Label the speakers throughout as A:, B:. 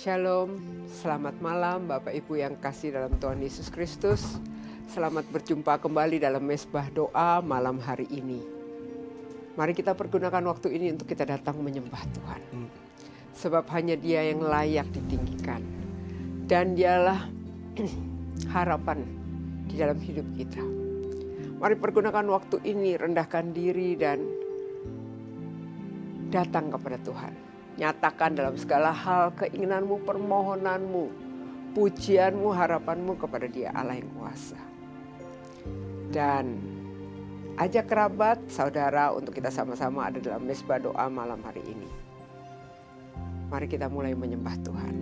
A: Shalom, selamat malam Bapak Ibu yang kasih dalam Tuhan Yesus Kristus. Selamat berjumpa kembali dalam Mesbah Doa malam hari ini. Mari kita pergunakan waktu ini untuk kita datang menyembah Tuhan. Sebab hanya Dia yang layak ditinggikan. Dan Dialah harapan di dalam hidup kita. Mari pergunakan waktu ini, rendahkan diri dan datang kepada Tuhan. Nyatakan dalam segala hal keinginanmu, permohonanmu, pujianmu, harapanmu kepada Dia Allah yang kuasa. Dan ajak kerabat, saudara untuk kita sama-sama ada dalam Mesbah Doa malam hari ini. Mari kita mulai menyembah Tuhan.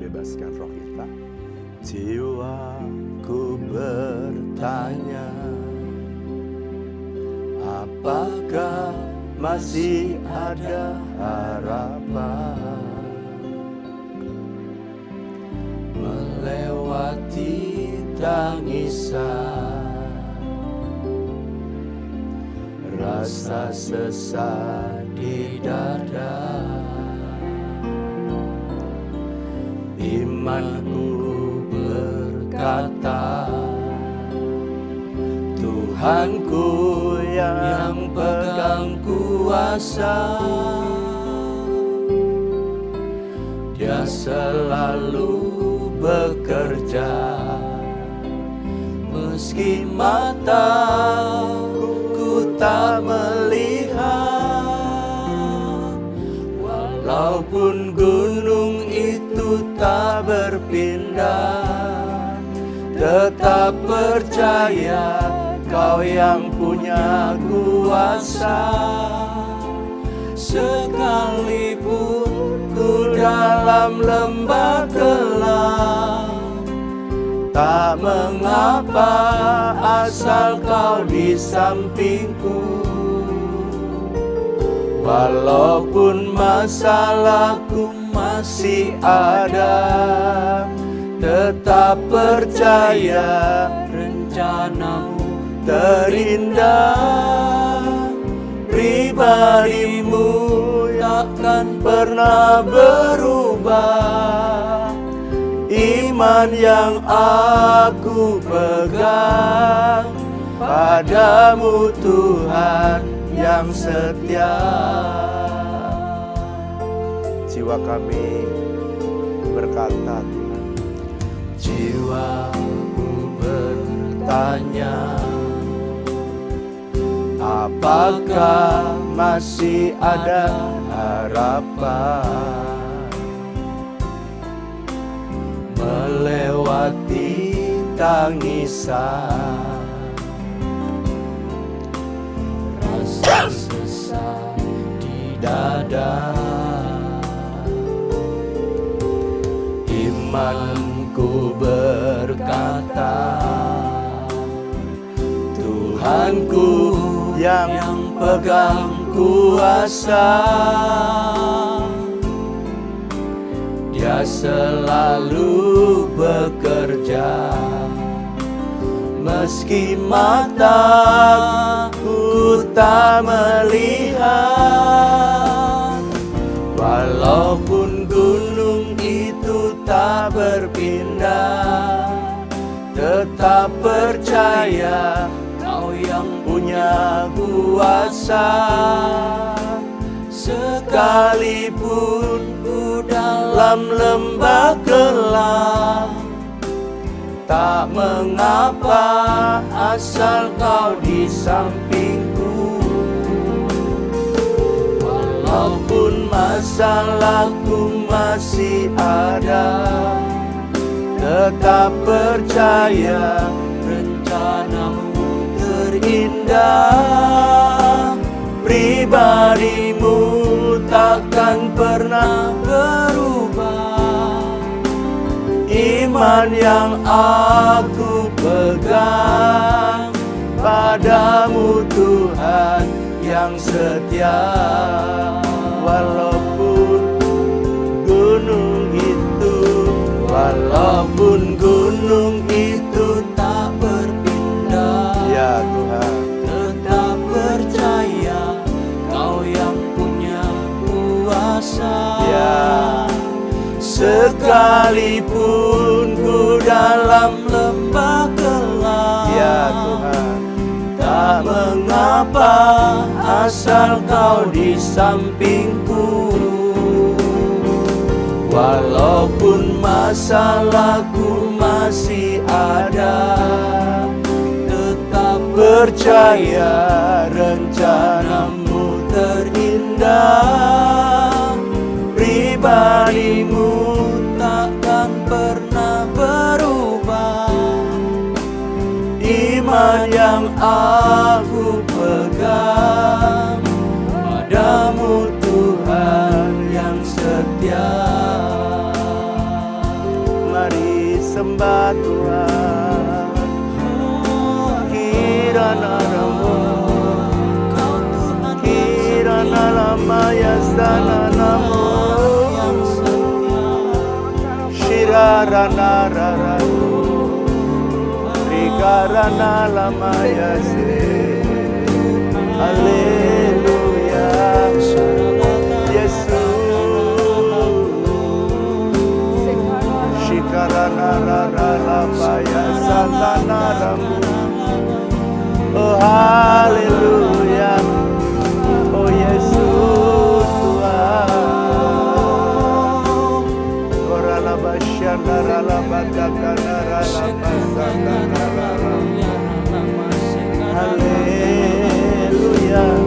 B: Bebaskan roh kita. Jiwaku bertanya, apakah masih ada harapan melewati tangisan, rasa sesak di dada. Imanku berkata, Tuhanku yang pegang kuasa, Dia selalu bekerja, meski mataku tak melihat, walaupun gunung itu tak berpindah, tetap percaya Kau yang punya kuasa. Sekalipun ku dalam lembah gelap, tak mengapa asal Kau di sampingku. Walaupun masalahku masih ada, tetap percaya rencanamu terindah. Pribadimu takkan pernah berubah. Iman yang aku pegang, padamu Tuhan yang setia. Jiwa kami berkata, Tuhan, jiwaku bertanya, apakah masih ada harapan melewati tangisan, rasa sesak di dada. Imanku berkata, Tuhanku yang pegang kuasa, Dia selalu bekerja, meski mataku tak melihat, walaupun gunung itu tak berpindah, tetap percaya Kau yang punya kuasa. Sekalipun ku dalam lembah gelap, tak mengapa asal Kau di sampingku. Walaupun masalahku masih ada, tetap percaya rencanamu terindah. Pribadimu takkan pernah berubah. Iman yang aku pegang, padamu Tuhan yang setia. Walaupun gunung itu tak berpindah, ya Tuhan, tetap percaya Kau yang punya kuasa. sekalipun ku dalam lembah gelap. Ya Tuhan, tak mengapa asal kau di sampingku. Walaupun masalahku masih ada, tetap percaya rencanamu terindah. Pribadimu takkan pernah berubah. Iman yang aku pegang padamu Tuhan yang setia. Mari sembah Tuhan. Kirana namo, kirana lama yasana namo, shirarana rarano, trikarana lama yase. Haleluya, Yesus. Shikarana rarala paya santana ramu. Oh haleluya, oh Yesus Tuhan. Korala basyana rala batakana rala pasakana rala. Haleluya, Tuhan.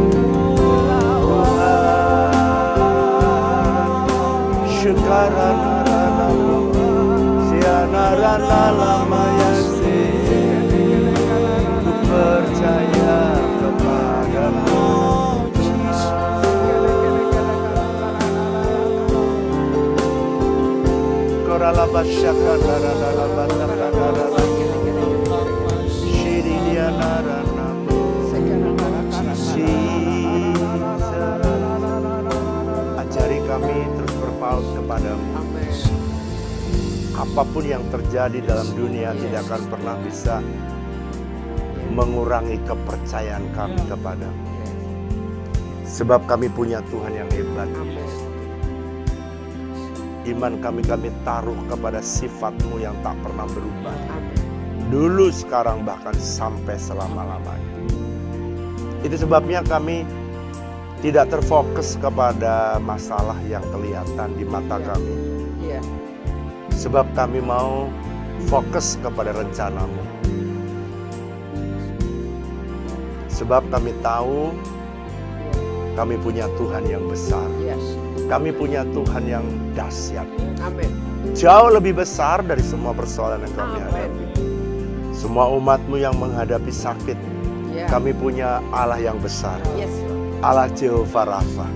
B: Syukarana rala siana rala lama yase. Percaya kepadamu. Korala basyaka darala batakana rala. Shiri diana ranamu. Ajari kami terus berpaut kepadamu. Apapun yang terjadi dalam dunia tidak akan pernah bisa mengurangi kepercayaan kami kepadamu. Sebab kami punya Tuhan yang hebat. Iman kami taruh kepada sifat-Mu yang tak pernah berubah. Dulu, sekarang, bahkan sampai selama-lamanya. Itu sebabnya kami tidak terfokus kepada masalah yang kelihatan di mata kami. Sebab kami mau fokus kepada rencana-Mu. Sebab kami tahu kami punya Tuhan yang besar. Kami punya Tuhan yang dahsyat. Jauh lebih besar dari semua persoalan yang kami hadapi. Semua umat-Mu yang menghadapi sakit, kami punya Allah yang besar. Allah Jehovah Rafa.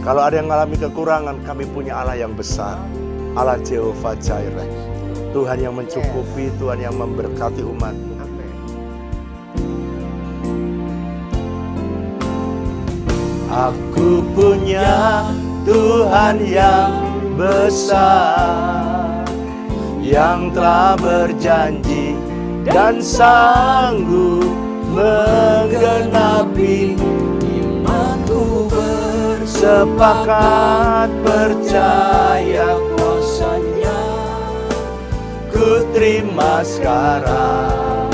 B: Kalau ada yang mengalami kekurangan, kami punya Allah yang besar. Allah Jehovah Jireh. Tuhan yang mencukupi, Tuhan yang memberkati umat-Mu. Aku punya Tuhan yang besar, yang telah berjanji dan sanggup menggenapi. Imanku bersepakat percaya kuasa-Nya. Ku terima sekarang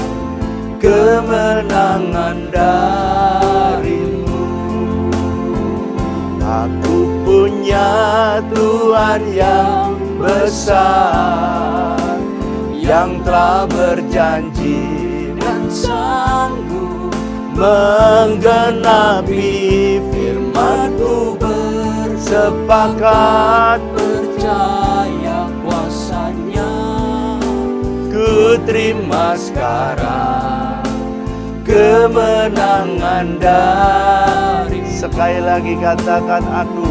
B: kemenangan dari-Mu. Aku punya Tuhan yang besar, yang telah berjanji dan sanggup menggenapi firman-Ku. Bersepakat percaya kuasa-Nya. Ku terima sekarang kemenangan dari. Sekali lagi katakan, aku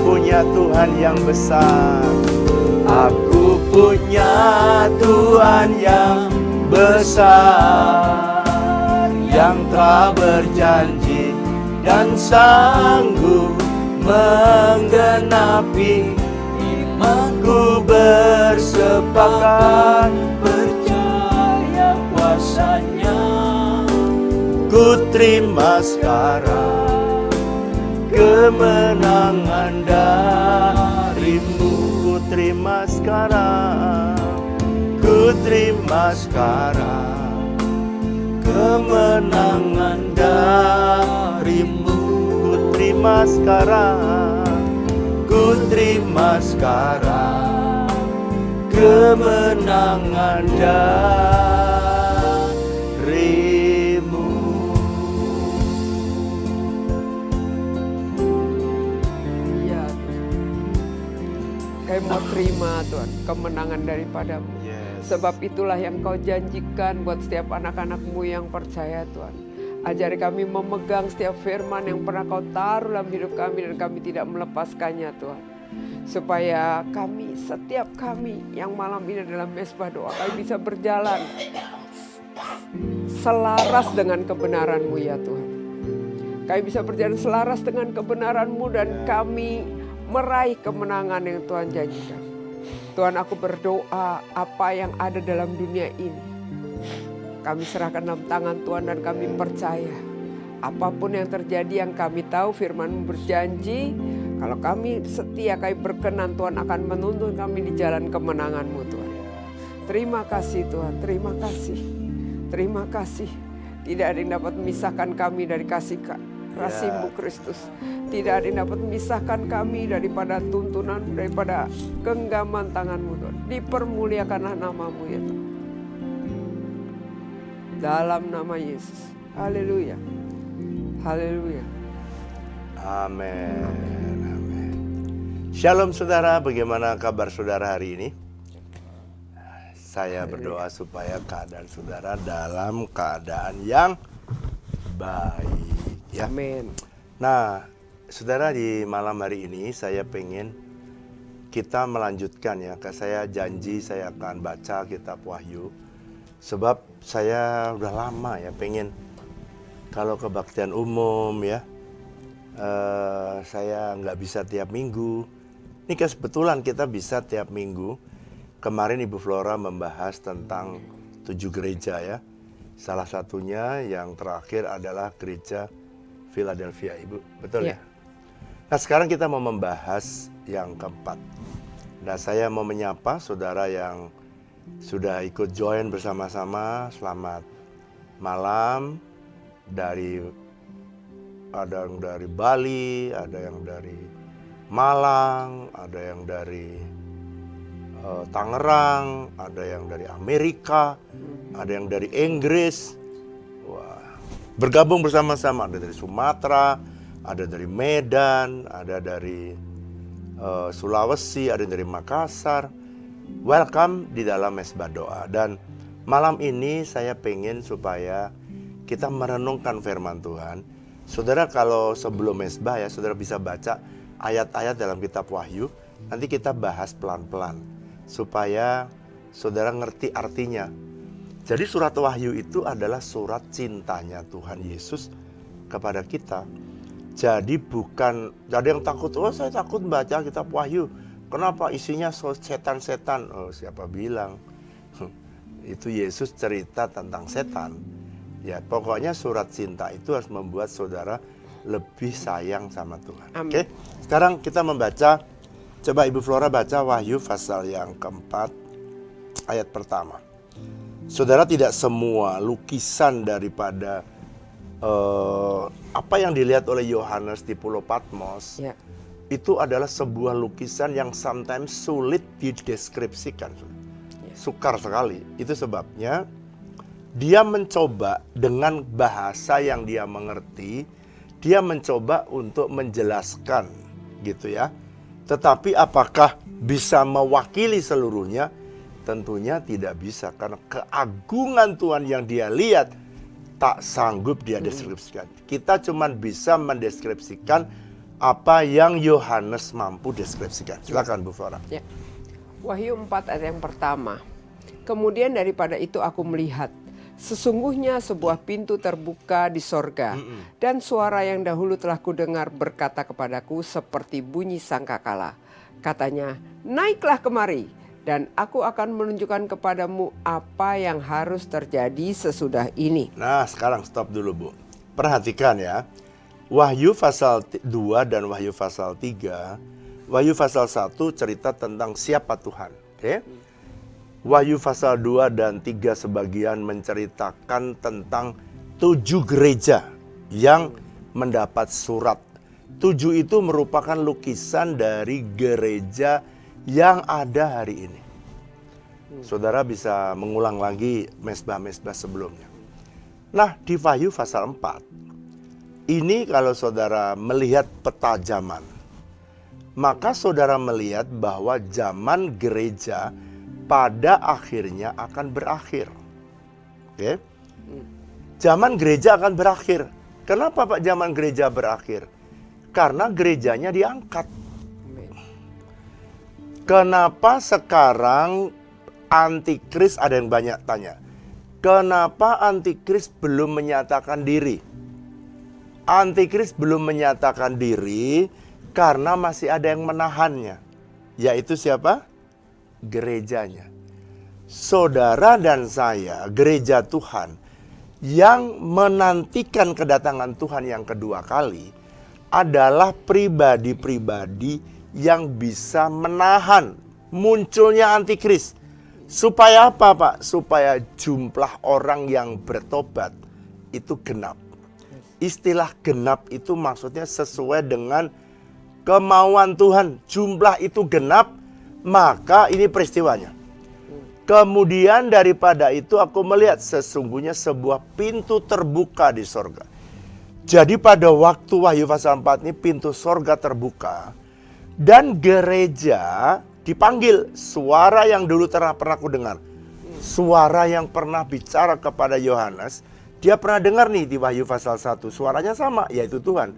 B: punya Tuhan yang besar. Aku punya Tuhan yang besar, yang telah berjanji dan sanggup menggenapi. Imanku bersepakat percaya kuasa-Nya. Ku terima sekarang kemenangan dari-Mu. Ku terima terima sekarang, ku terima sekarang kemenangan darimu. Ku terima sekarang, ku terima sekarang kemenangan darimu.
A: Iya, kami mau terima Tuhan kemenangan daripadamu. Sebab itulah yang Kau janjikan buat setiap anak-anak-Mu yang percaya Tuhan. Ajari kami memegang setiap firman yang pernah Kau taruh dalam hidup kami dan kami tidak melepaskannya Tuhan. Supaya kami, setiap kami yang malam ini dalam mesbah doa, kami bisa berjalan selaras dengan kebenaran-Mu ya Tuhan. Kami bisa berjalan selaras dengan kebenaran-Mu dan kami meraih kemenangan yang Tuhan janjikan. Tuhan, aku berdoa apa yang ada dalam dunia ini kami serahkan dalam tangan Tuhan dan kami percaya apapun yang terjadi, yang kami tahu firman-Mu berjanji kalau kami setia, kami berkenan, Tuhan akan menuntun kami di jalan kemenangan-Mu Tuhan. Terima kasih Tuhan, terima kasih, terima kasih. Tidak ada yang dapat memisahkan kami dari kasih-Mu Kristus. Tidak ada yang dapat memisahkan kami daripada tuntunan, daripada genggaman tangan-Mu Tuhan. Dipermuliakanlah nama-Mu ya Tuhan. Dalam nama Yesus. Haleluya. Haleluya.
B: Amin. Amin. Shalom saudara, bagaimana kabar saudara hari ini? Saya berdoa supaya keadaan saudara dalam keadaan yang baik ya.
A: Amin.
B: Nah, saudara, di malam hari ini saya pengen kita melanjutkan ya. Saya janji saya akan baca kitab Wahyu. Sebab saya udah lama ya pengen kalau kebaktian umum ya. Saya nggak bisa tiap minggu. Ini kebetulan kita bisa tiap minggu. Kemarin Ibu Flora membahas tentang 7 gereja ya. Salah satunya yang terakhir adalah gereja Philadelphia, Ibu. Betul ya? Nah, sekarang kita mau membahas yang keempat. Nah, saya mau menyapa saudara yang sudah ikut join bersama-sama. Selamat malam. Ada yang dari Bali, ada yang dari Malang, ada yang dari Tangerang, ada yang dari Amerika, ada yang dari Inggris. Wah, bergabung bersama-sama. Ada dari Sumatera, ada dari Medan, ada dari Sulawesi, ada dari Makassar. Welcome di dalam mesbah doa. Dan malam ini saya pengen supaya kita merenungkan firman Tuhan. Saudara, kalau sebelum mesbah ya, saudara bisa baca ayat-ayat dalam kitab Wahyu. Nanti kita bahas pelan-pelan supaya saudara ngerti artinya. Jadi surat Wahyu itu adalah surat cintanya Tuhan Yesus kepada kita. Jadi bukan, ada yang takut, oh saya takut baca kitab Wahyu. Kenapa isinya setan-setan? Oh, siapa bilang? Itu Yesus cerita tentang setan. Ya, pokoknya surat cinta itu harus membuat saudara lebih sayang sama Tuhan. Oke? Sekarang kita membaca. Coba Ibu Flora baca Wahyu pasal yang keempat, ayat pertama. Saudara, tidak semua lukisan daripada apa yang dilihat oleh Yohanes di Pulau Patmos itu adalah sebuah lukisan yang sometimes sulit dideskripsikan. Sukar sekali. Itu sebabnya dia mencoba dengan bahasa yang dia mengerti, dia mencoba untuk menjelaskan gitu ya. Tetapi apakah bisa mewakili seluruhnya? Tentunya tidak bisa, karena keagungan Tuhan yang dia lihat tak sanggup dia deskripsikan. Kita cuma bisa mendeskripsikan apa yang Yohanes mampu deskripsikan. Silakan Bu Flora. Ya.
A: Wahyu 4 ayat yang pertama. Kemudian daripada itu aku melihat, sesungguhnya sebuah pintu terbuka di sorga, dan suara yang dahulu telah kudengar berkata kepadaku seperti bunyi sangkakala. Katanya, naiklah kemari, dan aku akan menunjukkan kepadamu apa yang harus terjadi sesudah ini.
B: Nah, sekarang stop dulu Bu. Perhatikan ya, Wahyu pasal 2 dan Wahyu pasal 3 Wahyu pasal 1 cerita tentang siapa Tuhan. Oke? Wahyu pasal 2 dan 3 sebagian menceritakan tentang 7 gereja yang mendapat surat. 7 itu merupakan lukisan dari gereja yang ada hari ini. Saudara bisa mengulang lagi mesbah-mesbah sebelumnya. Nah, di Wahyu pasal 4, ini kalau saudara melihat peta zaman, maka saudara melihat bahwa zaman gereja pada akhirnya akan berakhir. Oke? Zaman gereja akan berakhir. Kenapa Pak zaman gereja berakhir? Karena gerejanya diangkat. Kenapa sekarang antikris, ada yang banyak tanya, kenapa antikris belum menyatakan diri? Antikris belum menyatakan diri karena masih ada yang menahannya. Yaitu siapa? Gerejanya. Saudara dan saya, gereja Tuhan, yang menantikan kedatangan Tuhan yang kedua kali adalah pribadi-pribadi yang bisa menahan munculnya antikris. Supaya apa Pak? Supaya jumlah orang yang bertobat itu genap. Istilah genap itu maksudnya sesuai dengan kemauan Tuhan. Jumlah itu genap, maka ini peristiwanya. Kemudian daripada itu aku melihat sesungguhnya sebuah pintu terbuka di sorga. Jadi pada waktu Wahyu pasal 4 ini pintu sorga terbuka. Dan gereja dipanggil. Suara yang dulu pernah aku dengar. Suara yang pernah bicara kepada Yohanes. Dia pernah dengar nih di Wahyu pasal 1. Suaranya sama, yaitu Tuhan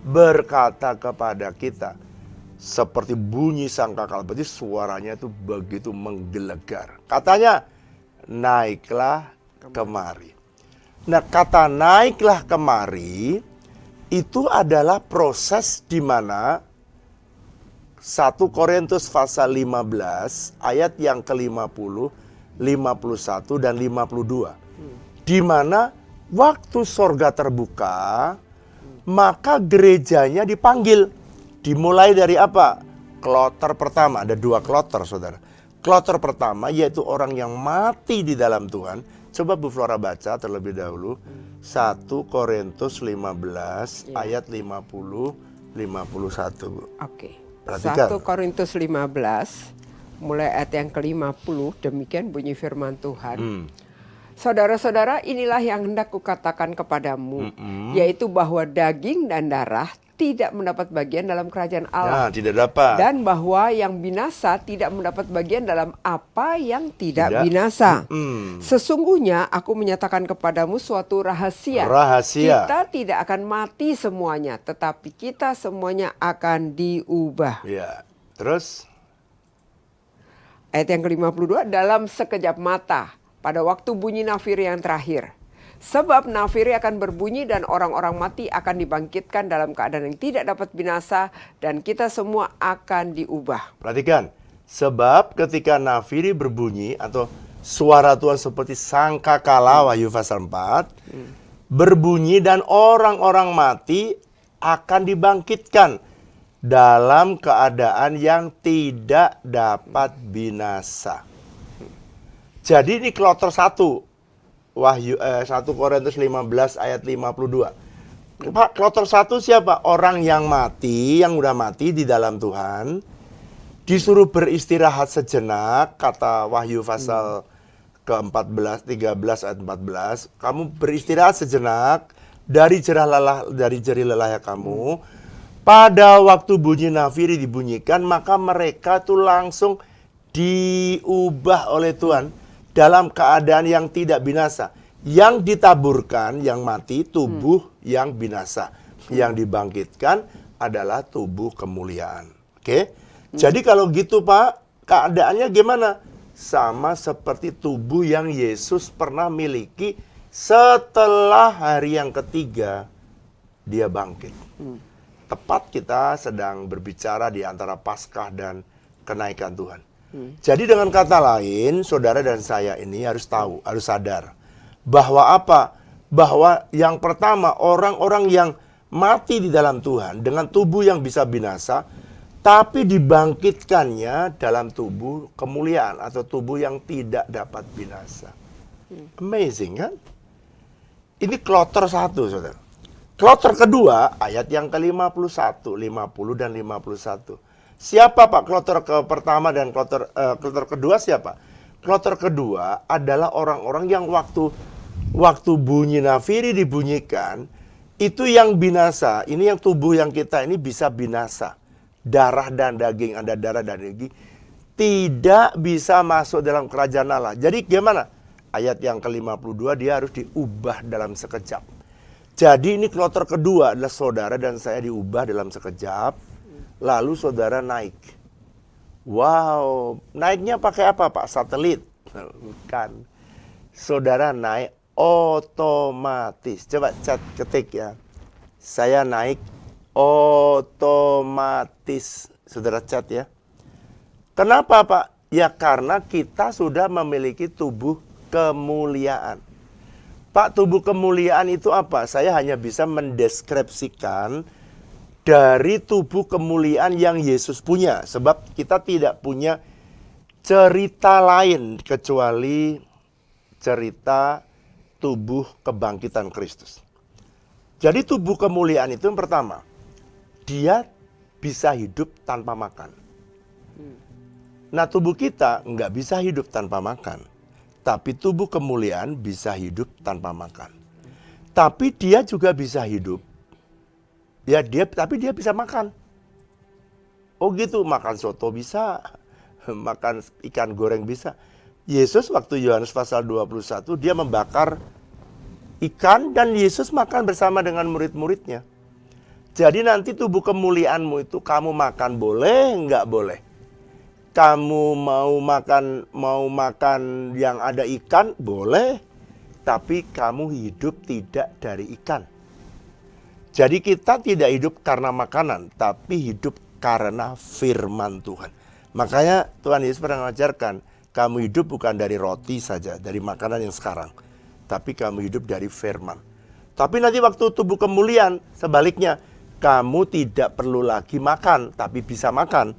B: berkata kepada kita. Seperti bunyi sangkakala. Berarti suaranya itu begitu menggelegar. Katanya, naiklah kemari. Nah, kata naiklah kemari itu adalah proses di mana 1 Korintus pasal 15 ayat yang ke-50, 51 dan 52. Di mana waktu sorga terbuka, maka gerejanya dipanggil. Dimulai dari apa? Kloter pertama, ada 2 kloter saudara. Kloter pertama yaitu orang yang mati di dalam Tuhan. Coba Bu Flora baca terlebih dahulu 1 Korintus 15 ayat 50, 51 Bu.
A: Oke.
B: Perhatikan.
A: 1 Korintus 15 mulai ayat yang ke-50, demikian bunyi firman Tuhan. Saudara-saudara, inilah yang hendak kukatakan kepadamu, yaitu bahwa daging dan darah tidak mendapat bagian dalam kerajaan Allah.
B: Nah, tidak dapat.
A: Dan bahwa yang binasa tidak mendapat bagian dalam apa yang tidak binasa. Sesungguhnya aku menyatakan kepadamu suatu rahasia.
B: Rahasia.
A: Kita tidak akan mati semuanya, tetapi kita semuanya akan diubah.
B: Ya. Terus?
A: Ayat yang ke-52, dalam sekejap mata, pada waktu bunyi nafiri yang terakhir. Sebab nafiri akan berbunyi dan orang-orang mati akan dibangkitkan dalam keadaan yang tidak dapat binasa dan kita semua akan diubah.
B: Perhatikan, sebab ketika nafiri berbunyi atau suara Tuhan seperti sangkakala Wahyu pasal 4 berbunyi dan orang-orang mati akan dibangkitkan dalam keadaan yang tidak dapat binasa. Jadi ini kloter 1. Wahyu 1 Korintus 15 ayat 52. Pak, kloter 1 siapa? Orang yang mati, yang udah mati di dalam Tuhan, disuruh beristirahat sejenak, kata Wahyu pasal ke-14, 13 ayat 14. Kamu beristirahat sejenak dari jerih lelah kamu. Pada waktu bunyi nafiri dibunyikan, maka mereka tuh langsung diubah oleh Tuhan dalam keadaan yang tidak binasa. Yang ditaburkan, yang mati, tubuh yang binasa. Yang dibangkitkan adalah tubuh kemuliaan. Oke? Jadi kalau gitu Pak, keadaannya gimana? Sama seperti tubuh yang Yesus pernah miliki setelah hari yang ketiga dia bangkit. Tepat kita sedang berbicara di antara Paskah dan kenaikan Tuhan. Jadi dengan kata lain, saudara dan saya ini harus tahu, harus sadar bahwa apa? Bahwa yang pertama, orang-orang yang mati di dalam Tuhan dengan tubuh yang bisa binasa, Tapi dibangkitkannya dalam tubuh kemuliaan atau tubuh yang tidak dapat binasa. Amazing kan? Ini kloter 1, saudara. Kloter kedua, ayat yang ke-51, 50 dan 51. Siapa Pak kloter pertama dan kloter kedua siapa? Kloter kedua adalah orang-orang yang waktu bunyi nafiri dibunyikan, itu yang binasa. Ini yang tubuh yang kita ini bisa binasa. Darah dan daging, ada darah dan daging, tidak bisa masuk dalam kerajaan Allah. Jadi gimana? Ayat yang ke-52 dia harus diubah dalam sekejap. Jadi ini kloter kedua adalah saudara dan saya diubah dalam sekejap. Lalu saudara naik. Wow, naiknya pakai apa Pak? Satelit? Bukan. Saudara naik otomatis. Coba ketik ya. Saya naik otomatis. Saudara cat ya. Kenapa Pak? Ya karena kita sudah memiliki tubuh kemuliaan. Pak, tubuh kemuliaan itu apa? Saya hanya bisa mendeskripsikan dari tubuh kemuliaan yang Yesus punya. Sebab kita tidak punya cerita lain kecuali cerita tubuh kebangkitan Kristus. Jadi tubuh kemuliaan itu yang pertama, dia bisa hidup tanpa makan. Nah, tubuh kita nggak bisa hidup tanpa makan. Tapi tubuh kemuliaan bisa hidup tanpa makan. Tapi dia juga bisa hidup. Ya, tapi dia bisa makan. Oh gitu, makan soto bisa. Makan ikan goreng bisa. Yesus waktu Yohanes pasal 21, dia membakar ikan dan Yesus makan bersama dengan murid-muridnya. Jadi nanti tubuh kemuliaanmu itu kamu makan boleh, nggak boleh. Kamu mau makan yang ada ikan, boleh. Tapi kamu hidup tidak dari ikan. Jadi kita tidak hidup karena makanan, tapi hidup karena firman Tuhan. Makanya Tuhan Yesus pernah mengajarkan, kamu hidup bukan dari roti saja, dari makanan yang sekarang. Tapi kamu hidup dari firman. Tapi nanti waktu tubuh kemuliaan, sebaliknya. Kamu tidak perlu lagi makan, tapi bisa makan.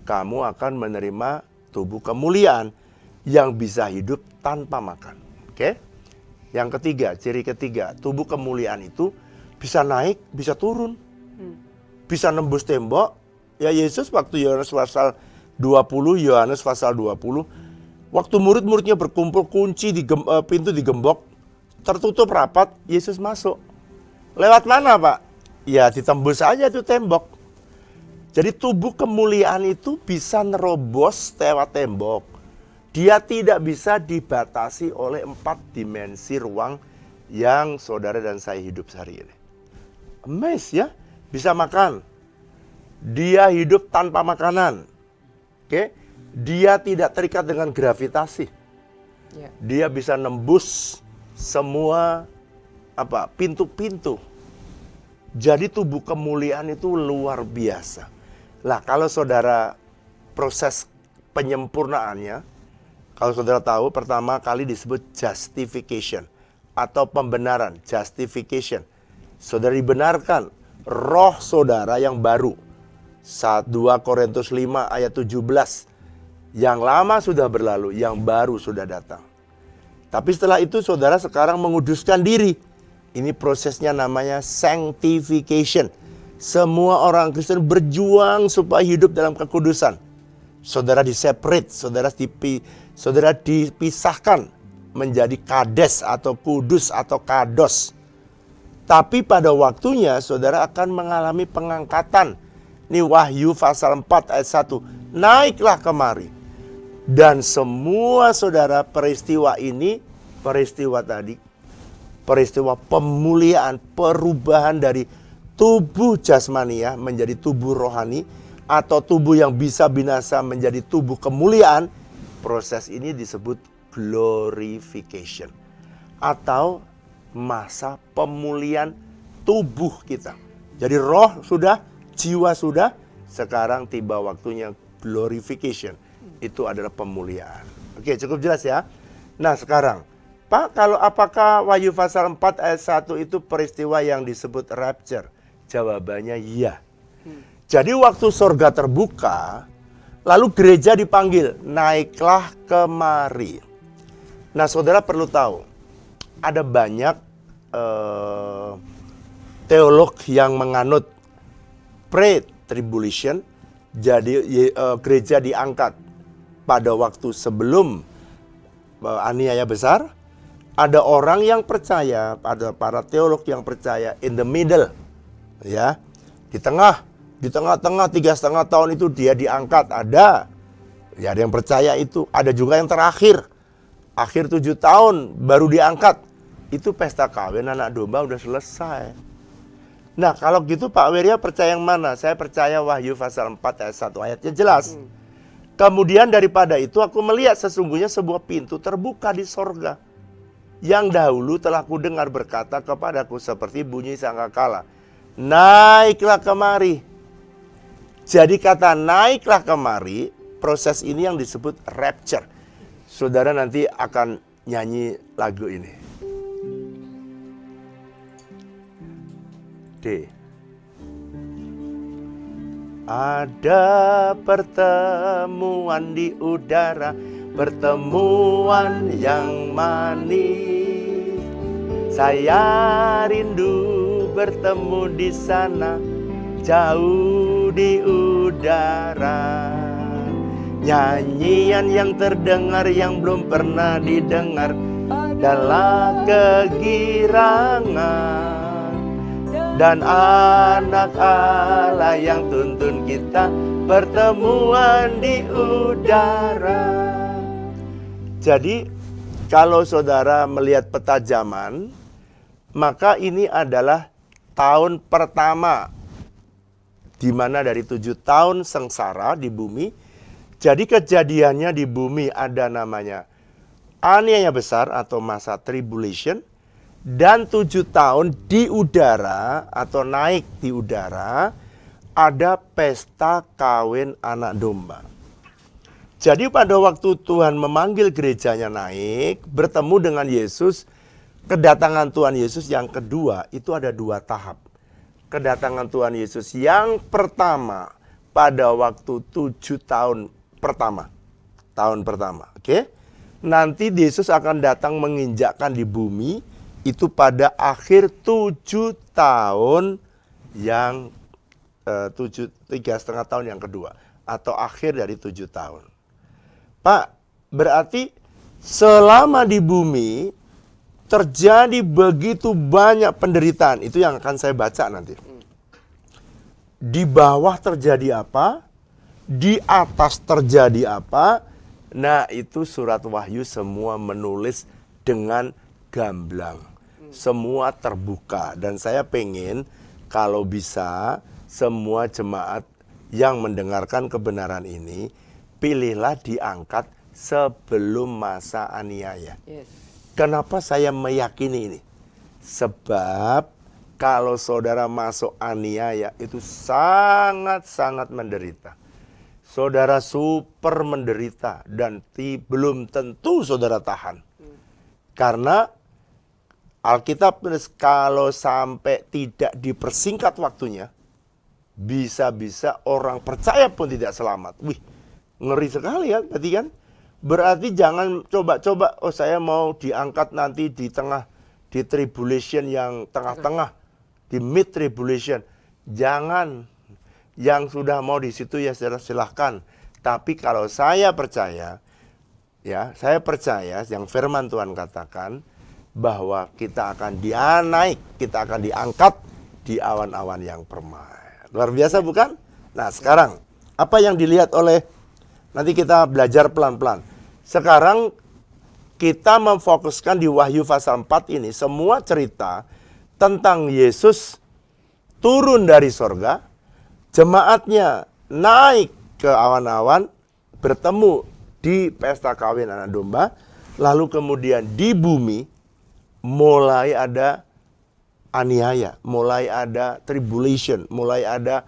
B: Kamu akan menerima tubuh kemuliaan yang bisa hidup tanpa makan. Oke? Yang ketiga, ciri ketiga, tubuh kemuliaan itu bisa naik, bisa turun. Bisa nembus tembok. Ya Yesus waktu Yohanes pasal 20, waktu murid-muridnya berkumpul, kunci pintu digembok, tertutup rapat, Yesus masuk. Lewat mana Pak? Ya ditembus aja tuh tembok. Jadi tubuh kemuliaan itu bisa nerobos lewat tembok. Dia tidak bisa dibatasi oleh 4 dimensi ruang yang saudara dan saya hidup sehari ini. Amazing ya, bisa makan. Dia hidup tanpa makanan. Oke? Dia tidak terikat dengan gravitasi. Dia bisa nembus semua pintu-pintu. Jadi tubuh kemuliaan itu luar biasa. Lah kalau saudara proses penyempurnaannya, kalau saudara tahu pertama kali disebut justification atau pembenaran, justification. Saudara dibenarkan, roh saudara yang baru. 2 Korintus 5 ayat 17. Yang lama sudah berlalu, yang baru sudah datang. Tapi setelah itu saudara sekarang menguduskan diri. Ini prosesnya namanya sanctification. Semua orang Kristen berjuang supaya hidup dalam kekudusan. Saudara diseparate, saudara dipisahkan menjadi kades atau kudus atau kados. Tapi pada waktunya saudara akan mengalami pengangkatan. Ini Wahyu pasal 4 ayat 1. Naiklah kemari. Dan semua saudara peristiwa pemuliaan, perubahan dari tubuh jasmania menjadi tubuh rohani atau tubuh yang bisa binasa menjadi tubuh kemuliaan. Proses ini disebut glorification atau masa pemulihan tubuh kita. Jadi roh sudah, jiwa sudah, sekarang tiba waktunya glorification. Itu adalah pemuliaan. Oke, cukup jelas ya. Nah, sekarang Pak, apakah Wahyu pasal 4 ayat 1 itu peristiwa yang disebut rapture? Jawabannya iya. Jadi waktu sorga terbuka, lalu gereja dipanggil, naiklah kemari. Nah, saudara perlu tahu, ada banyak teolog yang menganut pre-tribulation, jadi gereja diangkat pada waktu sebelum aniaya besar. Ada orang yang percaya, ada para teolog yang percaya in the middle, ya, di tengah-tengah 3,5 tahun itu dia diangkat. Ada yang percaya itu. Ada juga yang terakhir, akhir 7 tahun baru diangkat. Itu pesta kawin anak domba udah selesai. Nah, kalau gitu Pak Wirya percaya yang mana? Saya percaya Wahyu pasal 4 ayat 1, ayatnya jelas. Kemudian daripada itu aku melihat sesungguhnya sebuah pintu terbuka di sorga, yang dahulu telah kudengar berkata kepadaku seperti bunyi sangkakala, naiklah kemari. Jadi kata naiklah kemari, proses ini yang disebut rapture. Saudara nanti akan nyanyi lagu ini. D. Ada pertemuan di udara, pertemuan yang manis. Saya rindu bertemu di sana, jauh di udara. Nyanyian yang terdengar yang belum pernah didengar adalah kegirangan. Dan anak Allah yang tuntun kita, pertemuan di udara. Jadi kalau saudara melihat peta zaman, maka ini adalah tahun pertama, di mana dari 7 tahun sengsara di bumi. Jadi kejadiannya di bumi ada namanya aniaya besar atau masa tribulation. Dan 7 tahun di udara atau naik di udara ada pesta kawin anak domba. Jadi pada waktu Tuhan memanggil gerejanya naik, bertemu dengan Yesus, kedatangan Tuhan Yesus yang kedua itu ada 2 tahap. Kedatangan Tuhan Yesus yang pertama pada waktu 7 tahun pertama. Tahun pertama, oke? Nanti Yesus akan datang menginjakkan di bumi, itu pada akhir 7 tahun yang 3,5 tahun yang kedua, atau akhir dari 7 tahun. Pak, berarti selama di bumi terjadi begitu banyak penderitaan. Itu yang akan saya baca nanti. Di bawah terjadi apa? Di atas terjadi apa? Nah, itu surat Wahyu semua menulis dengan gamblang. Semua terbuka. Dan saya pengen kalau bisa semua jemaat yang mendengarkan kebenaran ini, pilihlah diangkat sebelum masa aniaya. Yes. Kenapa saya meyakini ini? Sebab kalau saudara masuk aniaya itu sangat-sangat menderita. Saudara super menderita dan belum tentu saudara tahan. Karena Alkitab menulis kalau sampai tidak dipersingkat waktunya, bisa-bisa orang percaya pun tidak selamat. Wih, ngeri sekali ya, berarti kan? Berarti jangan coba-coba, oh saya mau diangkat nanti di tengah, di tribulation yang tengah-tengah, di mid tribulation. Jangan, yang sudah mau di situ ya silahkan. Tapi kalau saya percaya, ya saya percaya yang firman Tuhan katakan, bahwa kita akan naik, kita akan diangkat di awan-awan yang permai. Luar biasa bukan? Nah sekarang, apa yang dilihat oleh, nanti kita belajar pelan-pelan. Sekarang kita memfokuskan di Wahyu pasal 4 ini, semua cerita tentang Yesus turun dari sorga, jemaatnya naik ke awan-awan, bertemu di pesta kawin anak domba, lalu kemudian di bumi, mulai ada aniaya, mulai ada tribulation, mulai ada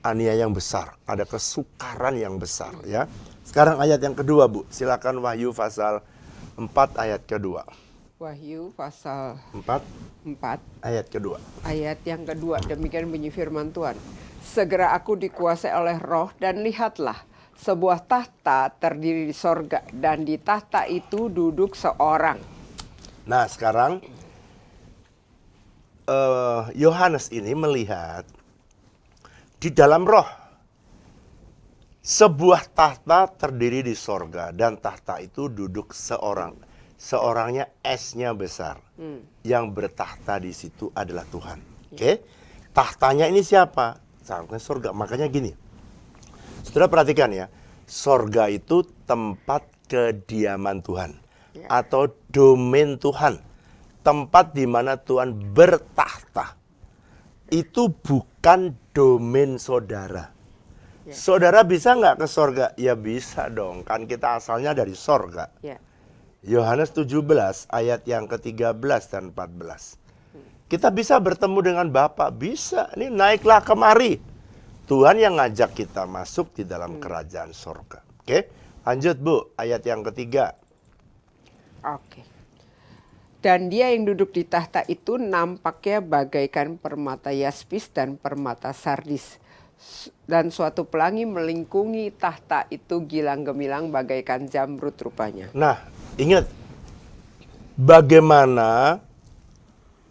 B: aniaya yang besar, ada kesukaran yang besar ya. Sekarang ayat yang kedua, Bu. Silakan Wahyu pasal 4 ayat kedua.
A: Wahyu pasal
B: 4 ayat kedua.
A: Ayat yang kedua, demikian bunyi firman Tuhan. Segera aku dikuasai oleh roh dan lihatlah, sebuah tahta terdiri di sorga dan di tahta itu duduk seorang.
B: Nah sekarang Yohanes ini melihat di dalam roh sebuah tahta terdiri di sorga dan tahta itu duduk seorang. Seorangnya S-nya besar. Yang bertahta di situ adalah Tuhan. Oke? Tahtanya ini siapa? Seharusnya sorga. Makanya gini. Saudara perhatikan ya. Sorga itu tempat kediaman Tuhan. Atau domain Tuhan. Tempat di mana Tuhan bertahta. Itu bukan domain saudara. Saudara bisa nggak ke sorga? Ya bisa dong. Kan kita asalnya dari sorga. Yohanes 17 ayat yang ke-13 dan 14. Kita bisa bertemu dengan Bapa, bisa. Ini naiklah kemari. Tuhan yang ngajak kita masuk di dalam kerajaan sorga. Oke, lanjut Bu, ayat yang ketiga.
A: Oke. Dan dia yang duduk di tahta itu nampaknya bagaikan permata yaspis dan permata sardis. Dan suatu pelangi melingkungi tahta itu gilang gemilang bagaikan jamrud rupanya.
B: Nah, ingat bagaimana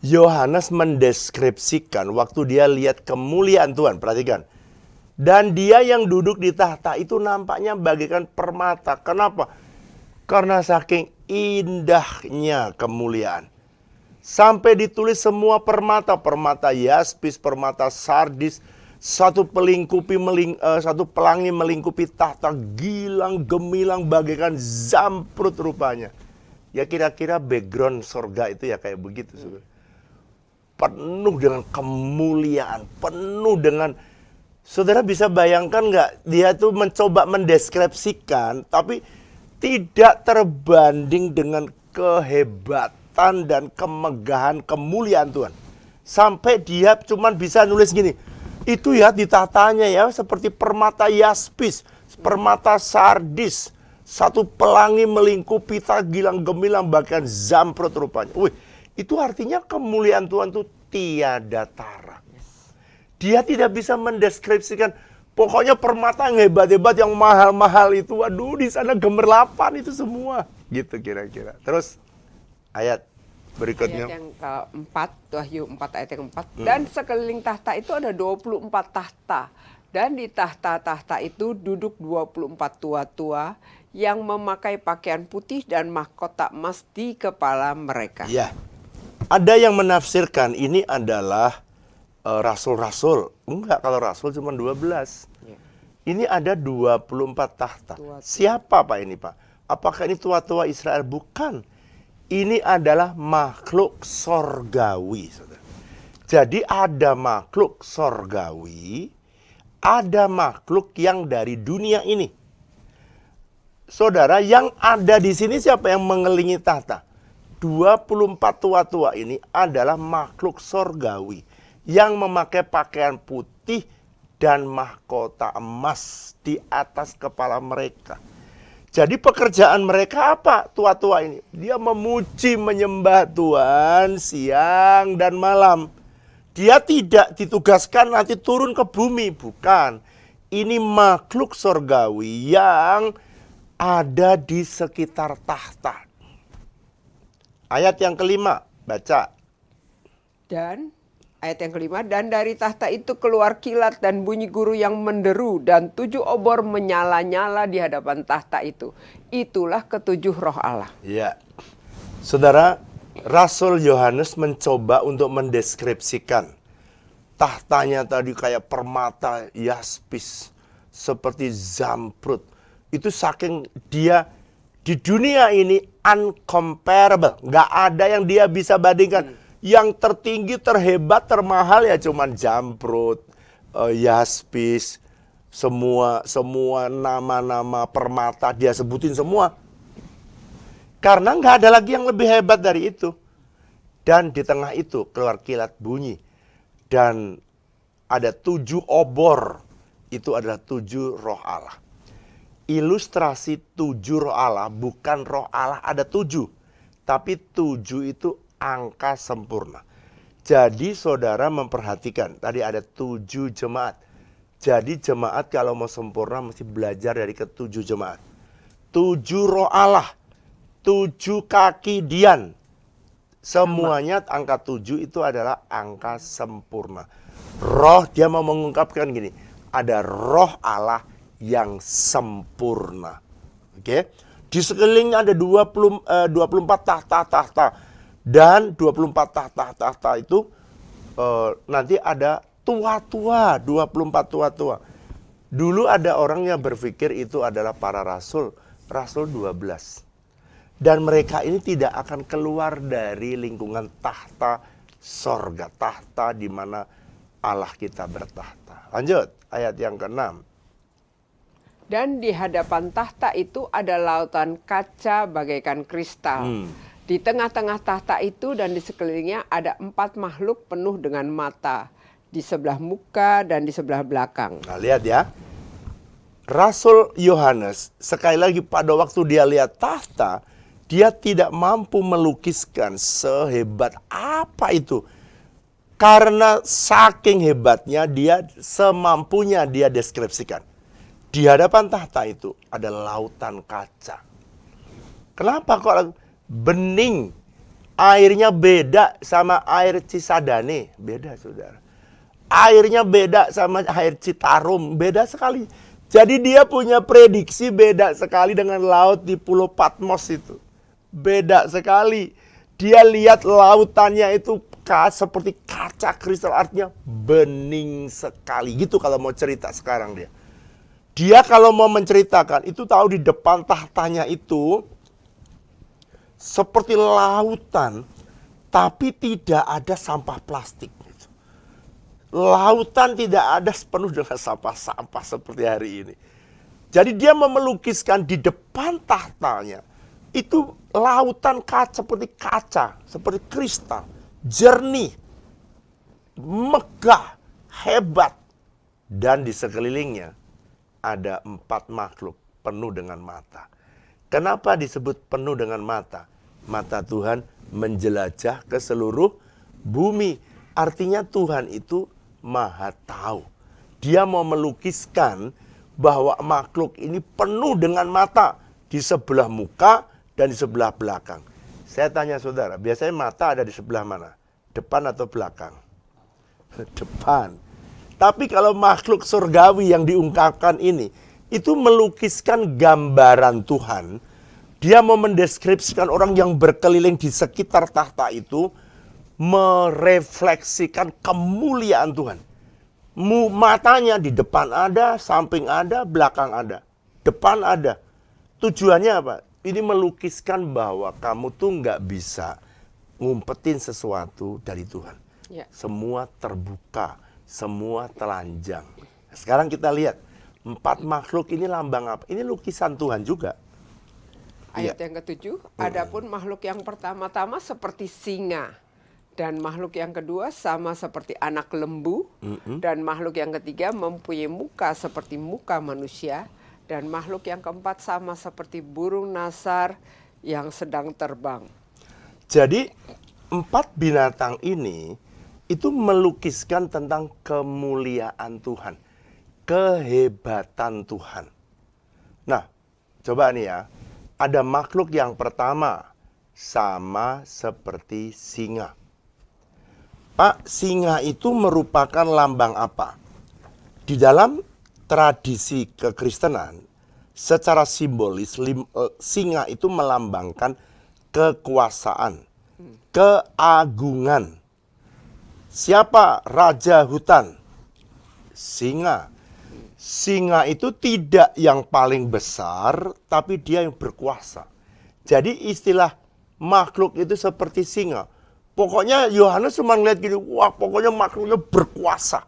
B: Yohanes mendeskripsikan waktu dia lihat kemuliaan Tuhan. Perhatikan. Dan dia yang duduk di tahta itu nampaknya bagaikan permata. Kenapa? Karena saking indahnya kemuliaan. Sampai ditulis semua permata. Permata yaspis, permata sardis. Satu pelangi melingkupi tahta gilang gemilang bagaikan zamrud rupanya. Ya kira-kira background sorga itu ya kayak begitu. Penuh dengan kemuliaan, penuh dengan... Saudara bisa bayangkan nggak? Dia tuh mencoba mendeskripsikan, tapi tidak terbanding dengan kehebatan dan kemegahan kemuliaan Tuhan. Sampai dia cuma bisa nulis gini, itu ya di tahtanya ya seperti permata yaspis, permata sardis, satu pelangi melingkupi gilang gemilang bahkan zamrud rupanya. Wih, itu artinya kemuliaan Tuhan itu tiada tara. Dia tidak bisa mendeskripsikan, pokoknya permata yang hebat-hebat, yang mahal-mahal itu, waduh di sana gemerlapan itu semua, gitu kira-kira. Terus ayat berikutnya.
A: Ayat yang keempat, Wahyu 4 ayat yang keempat. Dan sekeliling tahta itu ada 24 tahta. Dan di tahta-tahta itu duduk 24 tua-tua yang memakai pakaian putih dan mahkota emas di kepala mereka.
B: Ya, ada yang menafsirkan ini adalah rasul-rasul. Enggak, kalau rasul cuma 12. Ini ada 24 tahta. Siapa Pak ini Pak? Apakah ini tua-tua Israel? Bukan. Ini adalah makhluk sorgawi. Saudara. Jadi ada makhluk sorgawi, ada makhluk yang dari dunia ini. Saudara, yang ada di sini siapa yang mengelilingi tahta? 24 tua-tua ini adalah makhluk sorgawi yang memakai pakaian putih dan mahkota emas di atas kepala mereka. Jadi pekerjaan mereka apa tua-tua ini? Dia memuji menyembah Tuhan siang dan malam. Dia tidak ditugaskan nanti turun ke bumi, bukan. Ini makhluk sorgawi yang ada di sekitar tahta. Ayat yang kelima, baca.
A: Dan ayat yang kelima, dan dari tahta itu keluar kilat dan bunyi guru yang menderu, dan 7 obor menyala-nyala di hadapan tahta itu. Itulah ketujuh roh Allah.
B: Ya, saudara, Rasul Yohanes mencoba untuk mendeskripsikan tahtanya tadi kayak permata yaspis, seperti zamrud. Itu saking dia di dunia ini uncomparable, nggak ada yang dia bisa bandingkan. Yang tertinggi, terhebat, termahal ya cuman zamrud, yaspis, semua nama-nama permata dia sebutin semua. Karena nggak ada lagi yang lebih hebat dari itu. Dan di tengah itu keluar kilat bunyi. Dan ada 7 obor. Itu adalah 7 roh Allah. Ilustrasi 7 roh Allah, bukan roh Allah ada 7. Tapi 7 itu angka sempurna. Jadi saudara memperhatikan, tadi ada 7 jemaat. Jadi jemaat kalau mau sempurna mesti belajar dari ketujuh jemaat. 7 roh Allah, 7 kaki Dian. Semuanya angka 7 itu adalah angka sempurna. Roh, dia mau mengungkapkan gini, ada roh Allah yang sempurna. Oke? Di sekelilingnya ada 24 tahta-tahta. Dan 24 tahta-tahta itu nanti ada tua-tua, 24 tua-tua. Dulu ada orang yang berpikir itu adalah para rasul, rasul 12. Dan mereka ini tidak akan keluar dari lingkungan tahta sorga, tahta di mana Allah kita bertahta. Lanjut, ayat yang ke-6.
A: Dan di hadapan tahta itu ada lautan kaca bagaikan kristal. Di tengah-tengah tahta itu dan di sekelilingnya ada 4 makhluk penuh dengan mata. Di sebelah muka dan di sebelah belakang.
B: Nah, lihat ya. Rasul Yohanes, sekali lagi pada waktu dia lihat tahta, dia tidak mampu melukiskan sehebat apa itu. Karena saking hebatnya, dia semampunya dia deskripsikan. Di hadapan tahta itu ada lautan kaca. Kenapa kok bening? Airnya beda sama air Cisadane. Beda, saudara. Airnya beda sama air Citarum. Beda sekali. Jadi dia punya prediksi beda sekali dengan laut di Pulau Patmos itu. Beda sekali. Dia lihat lautannya itu seperti kaca kristal, artinya bening sekali. Gitu kalau mau cerita sekarang dia. Dia kalau mau menceritakan itu tahu di depan tahtanya itu seperti lautan, tapi tidak ada sampah plastik. Lautan tidak ada penuh dengan sampah-sampah seperti hari ini. Jadi dia melukiskan di depan tahtanya itu lautan kaca, seperti kristal, jernih, megah, hebat. Dan di sekelilingnya ada 4 makhluk penuh dengan mata. Kenapa disebut penuh dengan mata? Mata Tuhan menjelajah ke seluruh bumi. Artinya Tuhan itu Maha tahu. Dia mau melukiskan bahwa makhluk ini penuh dengan mata di sebelah muka dan di sebelah belakang. Saya tanya saudara, biasanya mata ada di sebelah mana? Depan atau belakang? Depan. Tapi kalau makhluk surgawi yang diungkapkan ini, itu melukiskan gambaran Tuhan. Dia mau mendeskripsikan orang yang berkeliling di sekitar tahta itu, merefleksikan kemuliaan Tuhan. Matanya di depan ada, samping ada, belakang ada. Depan ada. Tujuannya apa? Ini melukiskan bahwa kamu tuh nggak bisa ngumpetin sesuatu dari Tuhan. Ya. Semua terbuka, semua telanjang. Sekarang kita lihat, 4 makhluk ini lambang apa? Ini lukisan Tuhan juga.
A: Ayat yang ke-7, adapun makhluk yang pertama-tama seperti singa. Dan makhluk yang kedua sama seperti anak lembu. Dan makhluk yang ketiga mempunyai muka seperti muka manusia. Dan makhluk yang keempat sama seperti burung nasar yang sedang terbang.
B: Jadi 4 binatang ini itu melukiskan tentang kemuliaan Tuhan. Kehebatan Tuhan. Nah, coba nih ya. Ada makhluk yang pertama sama seperti singa. Pak, singa itu merupakan lambang apa? Di dalam tradisi kekristenan, secara simbolis, singa itu melambangkan kekuasaan, keagungan. Siapa raja hutan? Singa. Singa itu tidak yang paling besar, tapi dia yang berkuasa. Jadi istilah makhluk itu seperti singa. Pokoknya Yohanes cuma ngeliat gini, wah pokoknya makhluknya berkuasa.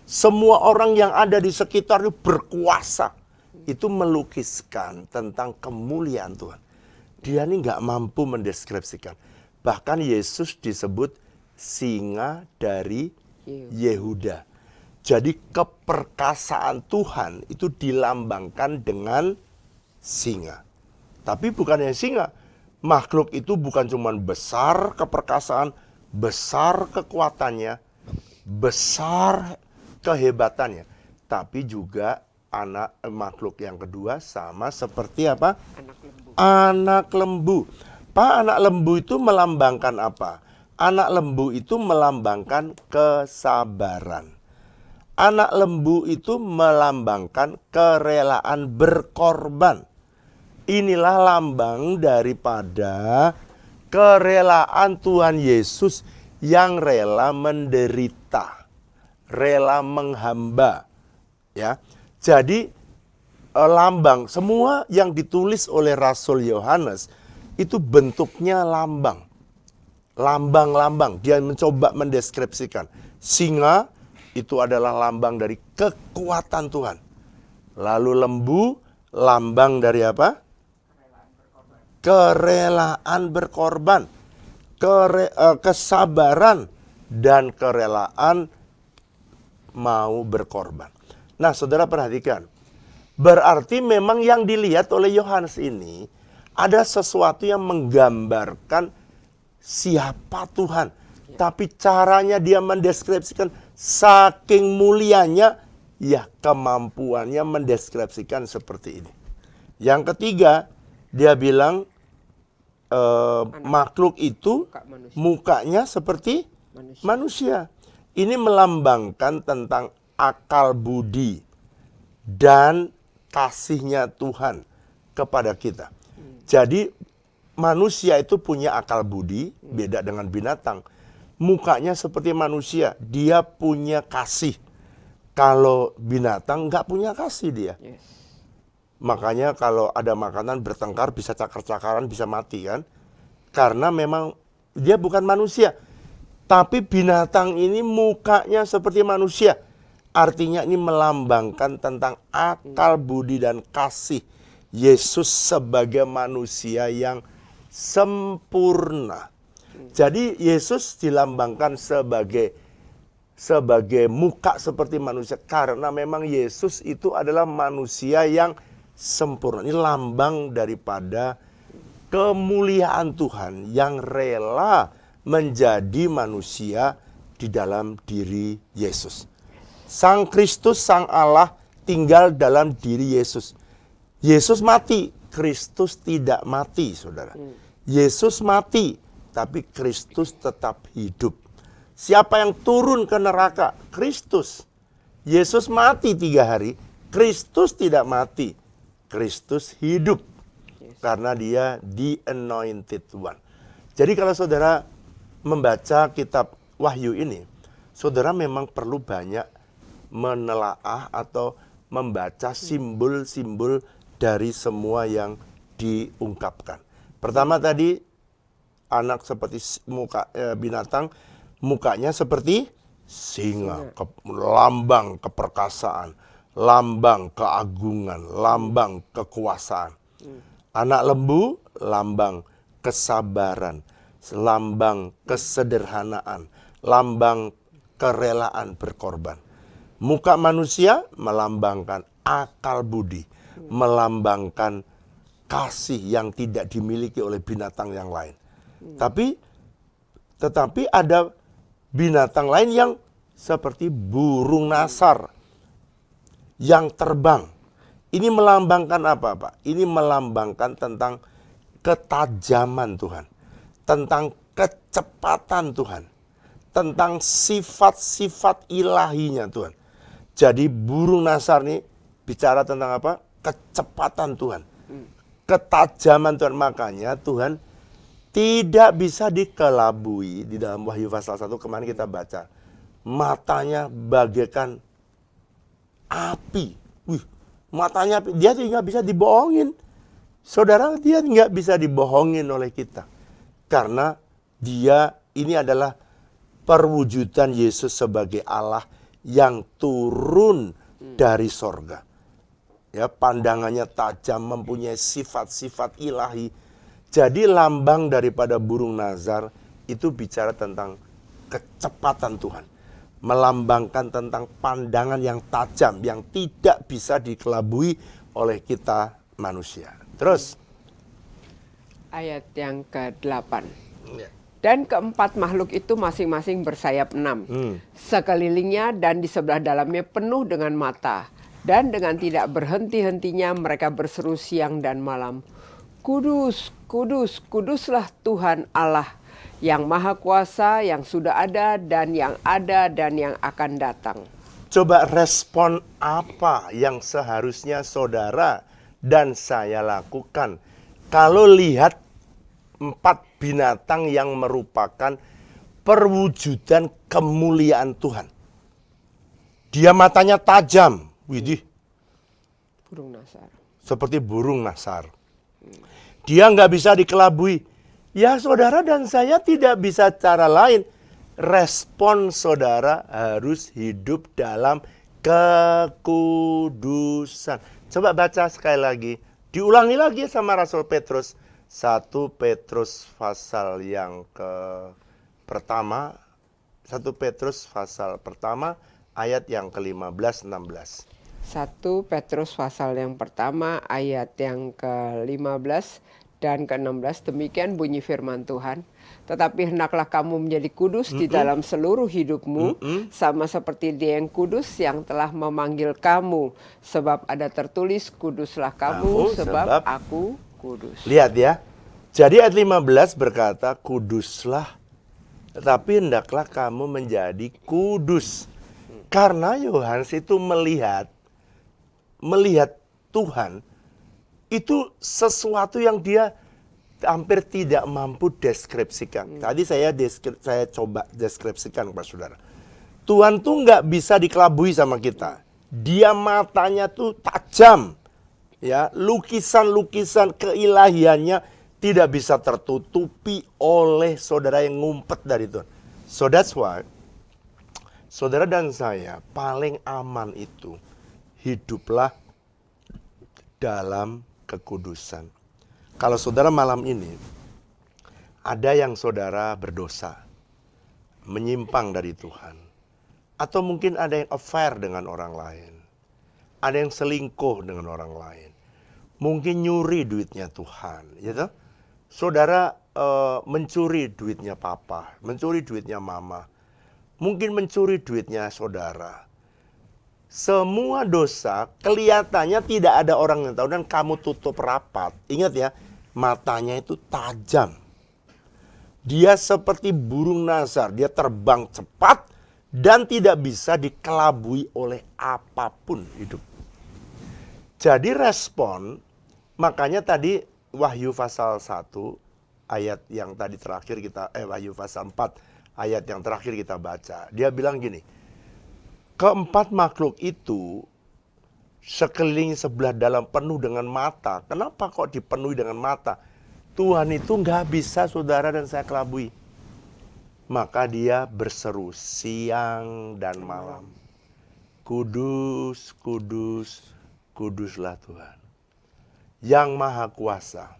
B: Semua orang yang ada di sekitarnya berkuasa. Itu melukiskan tentang kemuliaan Tuhan. Dia ini nggak mampu mendeskripsikan. Bahkan Yesus disebut singa dari Yehuda. Jadi keperkasaan Tuhan itu dilambangkan dengan singa. Tapi bukan hanya singa. Makhluk itu bukan cuma besar keperkasaan, besar kekuatannya, besar kehebatannya. tapi juga makhluk yang kedua sama seperti apa?
A: Anak lembu.
B: Anak lembu. Pak, anak lembu itu melambangkan apa? Anak lembu itu melambangkan kesabaran. Anak lembu itu melambangkan kerelaan berkorban. Inilah lambang daripada kerelaan Tuhan Yesus yang rela menderita, rela menghamba. Ya, jadi lambang semua yang ditulis oleh Rasul Yohanes itu bentuknya lambang. Lambang-lambang, dia mencoba mendeskripsikan. Singa itu adalah lambang dari kekuatan Tuhan. Lalu lembu, lambang dari apa? Kerelaan berkorban. Kesabaran dan kerelaan mau berkorban. Nah, saudara perhatikan. Berarti memang yang dilihat oleh Yohanes ini ada sesuatu yang menggambarkan siapa Tuhan. Tapi caranya dia mendeskripsikan saking mulianya, ya kemampuannya mendeskripsikan seperti ini. Yang ketiga, dia bilang makhluk itu mukanya seperti manusia. Ini melambangkan tentang akal budi dan kasihnya Tuhan kepada kita. Jadi manusia itu punya akal budi, beda dengan binatang. Mukanya seperti manusia, dia punya kasih. Kalau binatang nggak punya kasih dia. Yes. Makanya kalau ada makanan bertengkar bisa cakar-cakaran, bisa mati kan. Karena memang dia bukan manusia. Tapi binatang ini mukanya seperti manusia. Artinya ini melambangkan tentang akal budi dan kasih Yesus sebagai manusia yang sempurna. Jadi Yesus dilambangkan sebagai muka seperti manusia karena memang Yesus itu adalah manusia yang sempurna. Ini lambang daripada kemuliaan Tuhan yang rela menjadi manusia di dalam diri Yesus. Sang Kristus, Sang Allah tinggal dalam diri Yesus. Yesus mati, Kristus tidak mati, saudara. Yesus mati, tapi Kristus tetap hidup. Siapa yang turun ke neraka? Kristus. Yesus mati 3 hari, Kristus tidak mati. Kristus hidup. Karena dia the anointed one. Jadi kalau saudara membaca kitab Wahyu ini, saudara memang perlu banyak menelaah atau membaca simbol-simbol dari semua yang diungkapkan. Pertama tadi, anak seperti binatang, mukanya seperti singa, lambang keperkasaan, lambang keagungan, lambang kekuasaan. Anak lembu, lambang kesabaran, lambang kesederhanaan, lambang kerelaan berkorban. Muka manusia melambangkan akal budi, melambangkan kasih yang tidak dimiliki oleh binatang yang lain. Tetapi ada binatang lain yang seperti burung nasar yang terbang. Ini melambangkan apa, Pak? Ini melambangkan tentang ketajaman Tuhan, tentang kecepatan Tuhan, tentang sifat-sifat ilahinya Tuhan. Jadi burung nasar ini bicara tentang apa? Kecepatan Tuhan, ketajaman Tuhan. Makanya Tuhan tidak bisa dikelabui. Di dalam Wahyu pasal 1 kemarin kita baca, matanya bagaikan api. Matanya api. Dia tidak bisa dibohongin. Saudara, dia nggak bisa dibohongin oleh kita. Karena dia ini adalah perwujudan Yesus sebagai Allah yang turun dari sorga. Ya, pandangannya tajam, mempunyai sifat-sifat ilahi. Jadi lambang daripada burung nazar itu bicara tentang kecepatan Tuhan. Melambangkan tentang pandangan yang tajam, yang tidak bisa dikelabui oleh kita manusia. Terus.
A: Ayat yang ke-8. Dan keempat makhluk itu masing-masing bersayap 6. Sekelilingnya dan di sebelah dalamnya penuh dengan mata. Dan dengan tidak berhenti-hentinya mereka berseru siang dan malam. Kudus, kudus, kuduslah Tuhan Allah yang Maha Kuasa, yang sudah ada dan yang akan datang.
B: Coba respon apa yang seharusnya saudara dan saya lakukan kalau lihat 4 binatang yang merupakan perwujudan kemuliaan Tuhan. Dia matanya tajam, widih,
A: Burung Nasar.
B: seperti burung nasar. Dia nggak bisa dikelabui. Ya saudara dan saya tidak bisa cara lain. Respon saudara harus hidup dalam kekudusan. Coba baca sekali lagi. Diulangi lagi sama Rasul Petrus. 1 Petrus pasal yang pertama. 1 Petrus pasal pertama ayat yang ke-15-16.
A: 1 Petrus pasal yang pertama ayat yang ke-15 dan ke-16, demikian bunyi firman Tuhan. Tetapi hendaklah kamu menjadi kudus di dalam seluruh hidupmu, sama seperti Dia yang kudus yang telah memanggil kamu. Sebab ada tertulis, kuduslah kamu sebab aku kudus.
B: Lihat ya, jadi ayat 15 berkata, kuduslah, tetapi hendaklah kamu menjadi kudus. Karena Yohanes itu melihat Tuhan, itu sesuatu yang dia hampir tidak mampu deskripsikan. Tadi saya coba deskripsikan kepada saudara. Tuhan tuh nggak bisa dikelabui sama kita. Dia matanya tuh tajam. Ya, lukisan-lukisan keilahiannya tidak bisa tertutupi oleh saudara yang ngumpet dari Tuhan. So that's why saudara dan saya paling aman itu hiduplah dalam kekudusan. Kalau saudara malam ini ada yang saudara berdosa, menyimpang dari Tuhan, atau mungkin ada yang affair dengan orang lain, ada yang selingkuh dengan orang lain, mungkin nyuri duitnya Tuhan, gitu. Saudara mencuri duitnya papa, mencuri duitnya mama, mungkin mencuri duitnya saudara. Semua dosa kelihatannya tidak ada orang yang tahu dan kamu tutup rapat. Ingat ya, matanya itu tajam. Dia seperti burung nasar, dia terbang cepat dan tidak bisa dikelabui oleh apapun hidup. Jadi respon, makanya tadi Wahyu pasal 1 ayat yang tadi terakhir Wahyu pasal 4 ayat yang terakhir kita baca. Dia bilang gini, keempat makhluk itu sekeliling sebelah dalam penuh dengan mata. Kenapa kok dipenuhi dengan mata? Tuhan itu nggak bisa saudara dan saya kelabui. Maka dia berseru siang dan malam. Kudus, kudus, kuduslah Tuhan. Yang Maha Kuasa,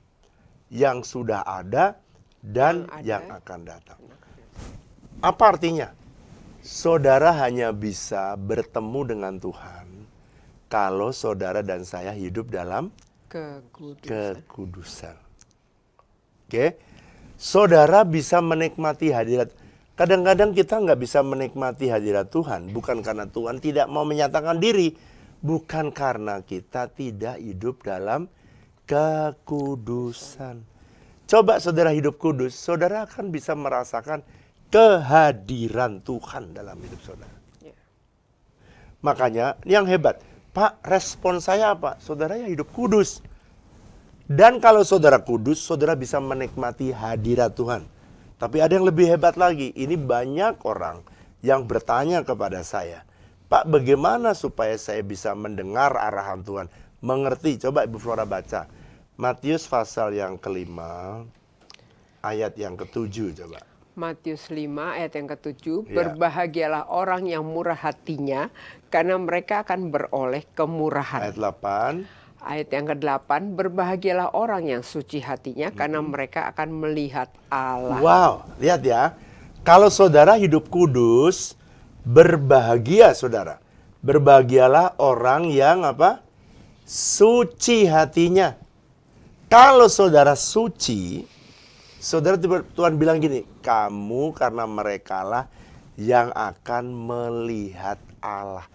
B: yang sudah ada dan yang akan datang. Apa artinya? Saudara hanya bisa bertemu dengan Tuhan kalau saudara dan saya hidup dalam kekudusan. Oke? Saudara bisa menikmati hadirat. Kadang-kadang kita nggak bisa menikmati hadirat Tuhan. Bukan karena Tuhan tidak mau menyatakan diri. Bukan karena kita tidak hidup dalam kekudusan. Coba saudara hidup kudus, saudara akan bisa merasakan kehadiran Tuhan dalam hidup saudara. Makanya yang hebat, Pak, respon saya apa? Saudara ya hidup kudus. Dan kalau saudara kudus, saudara bisa menikmati hadirat Tuhan. Tapi ada yang lebih hebat lagi. Ini banyak orang yang bertanya kepada saya, Pak, bagaimana supaya saya bisa mendengar arahan Tuhan? Mengerti, coba Ibu Flora baca. Matius pasal yang ke-5, ayat yang ke-7 coba.
A: Matius 5 ayat yang ke-7, berbahagialah orang yang murah hatinya, karena mereka akan beroleh kemurahan.
B: Ayat 8.
A: Ayat yang ke-8, berbahagialah orang yang suci hatinya, karena mereka akan melihat Allah.
B: Wow, lihat ya. Kalau saudara hidup kudus, berbahagia saudara. Berbahagialah orang yang apa? Suci hatinya. Kalau saudara suci, Saudara, Tuhan bilang gini, kamu karena merekalah yang akan melihat Allah.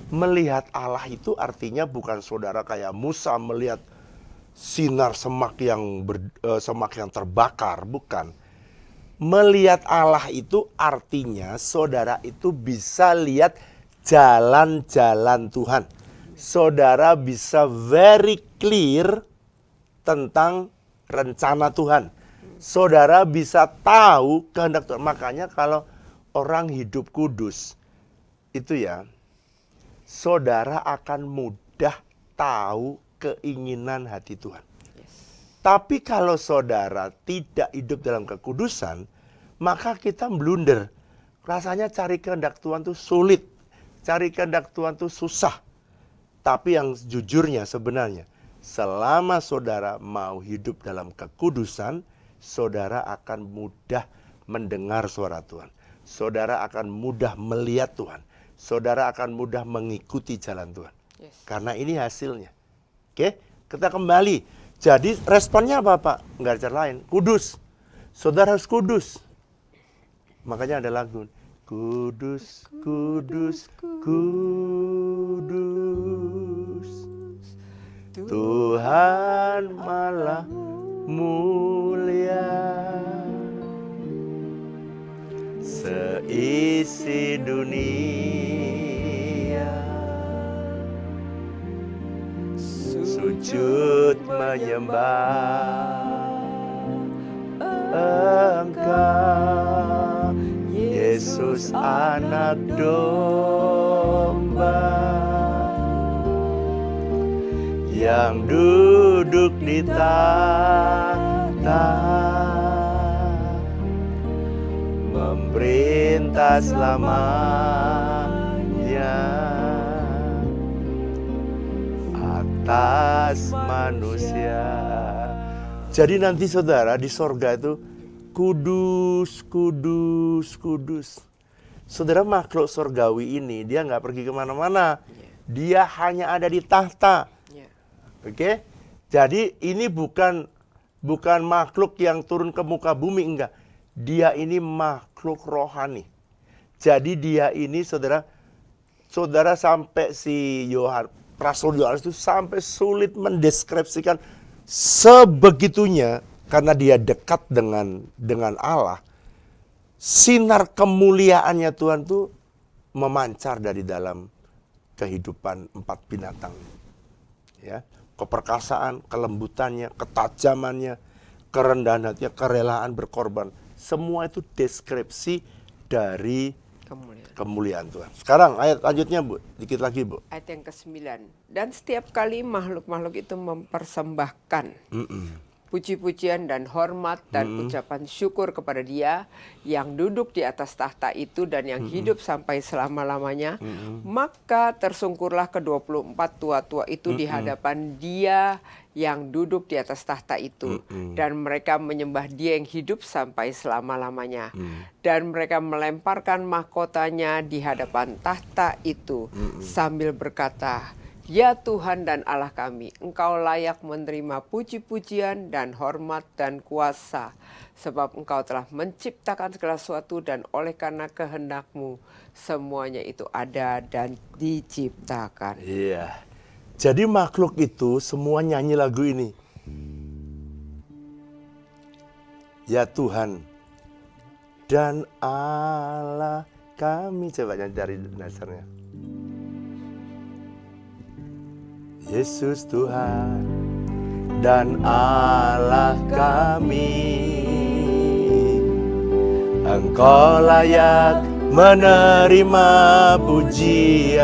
B: Melihat Allah itu artinya bukan saudara kayak Musa melihat sinar semak yang terbakar, bukan. Melihat Allah itu artinya saudara itu bisa lihat jalan-jalan Tuhan. Saudara bisa very clear tentang rencana Tuhan. Saudara bisa tahu kehendak Tuhan. Makanya kalau orang hidup kudus itu ya, saudara akan mudah tahu keinginan hati Tuhan. Tapi kalau saudara tidak hidup dalam kekudusan, maka kita blunder. Rasanya cari kehendak Tuhan itu sulit. Cari kehendak Tuhan itu susah. Tapi yang jujurnya sebenarnya, selama saudara mau hidup dalam kekudusan, saudara akan mudah mendengar suara Tuhan. Saudara akan mudah melihat Tuhan. Saudara akan mudah mengikuti jalan Tuhan. Karena ini hasilnya. Oke, kita kembali. Jadi responnya apa Pak? Nggak ada cara lain. Kudus. Saudara harus kudus. Makanya ada lagu. Kudus, kudus, kudus. Tuhan maha mulia. Seisi dunia sujud menyembah Engkau, Yesus anak domba yang duduk di tahta, memerintah selamanya atas manusia. Jadi nanti saudara di sorga itu kudus, kudus, kudus. Saudara, makhluk sorgawi ini dia nggak pergi kemana-mana. Dia hanya ada di tahta. Oke? Jadi ini bukan makhluk yang turun ke muka bumi, enggak. Dia ini makhluk rohani. Jadi dia ini saudara sampai si Rasul Yohanes itu sampai sulit mendeskripsikan sebegitunya karena dia dekat dengan Allah. Sinar kemuliaannya Tuhan tuh memancar dari dalam kehidupan 4 binatang. Ya, keperkasaan, kelembutannya, ketajamannya, kerendahan hatinya, kerelaan berkorban. Semua itu deskripsi dari kemuliaan Tuhan. Sekarang ayat lanjutnya Bu, dikit lagi Bu.
A: Ayat yang ke-9. Dan setiap kali makhluk-makhluk itu mempersembahkan puji-pujian dan hormat dan ucapan syukur kepada Dia yang duduk di atas tahta itu dan yang hidup sampai selama-lamanya, maka tersungkurlah ke-24 tua-tua itu di hadapan Dia yang duduk di atas tahta itu, dan mereka menyembah Dia yang hidup sampai selama-lamanya, dan mereka melemparkan mahkotanya di hadapan tahta itu sambil berkata, Ya Tuhan dan Allah kami, Engkau layak menerima puji-pujian dan hormat dan kuasa, sebab Engkau telah menciptakan segala sesuatu dan oleh karena kehendak-Mu semuanya itu ada dan diciptakan.
B: Iya. Jadi makhluk itu semua nyanyi lagu ini. Ya Tuhan dan Allah kami, coba nyanyi dari dasarnya. Yesus Tuhan dan Allah kami, Engkau layak menerima pujian,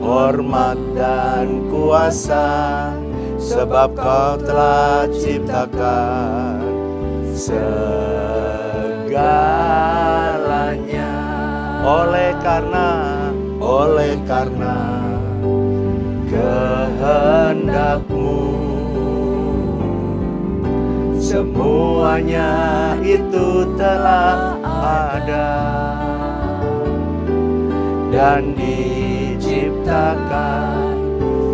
B: hormat dan kuasa, sebab Kau telah ciptakan segalanya. Oleh karena kehendak-Mu semuanya itu telah ada dan diciptakan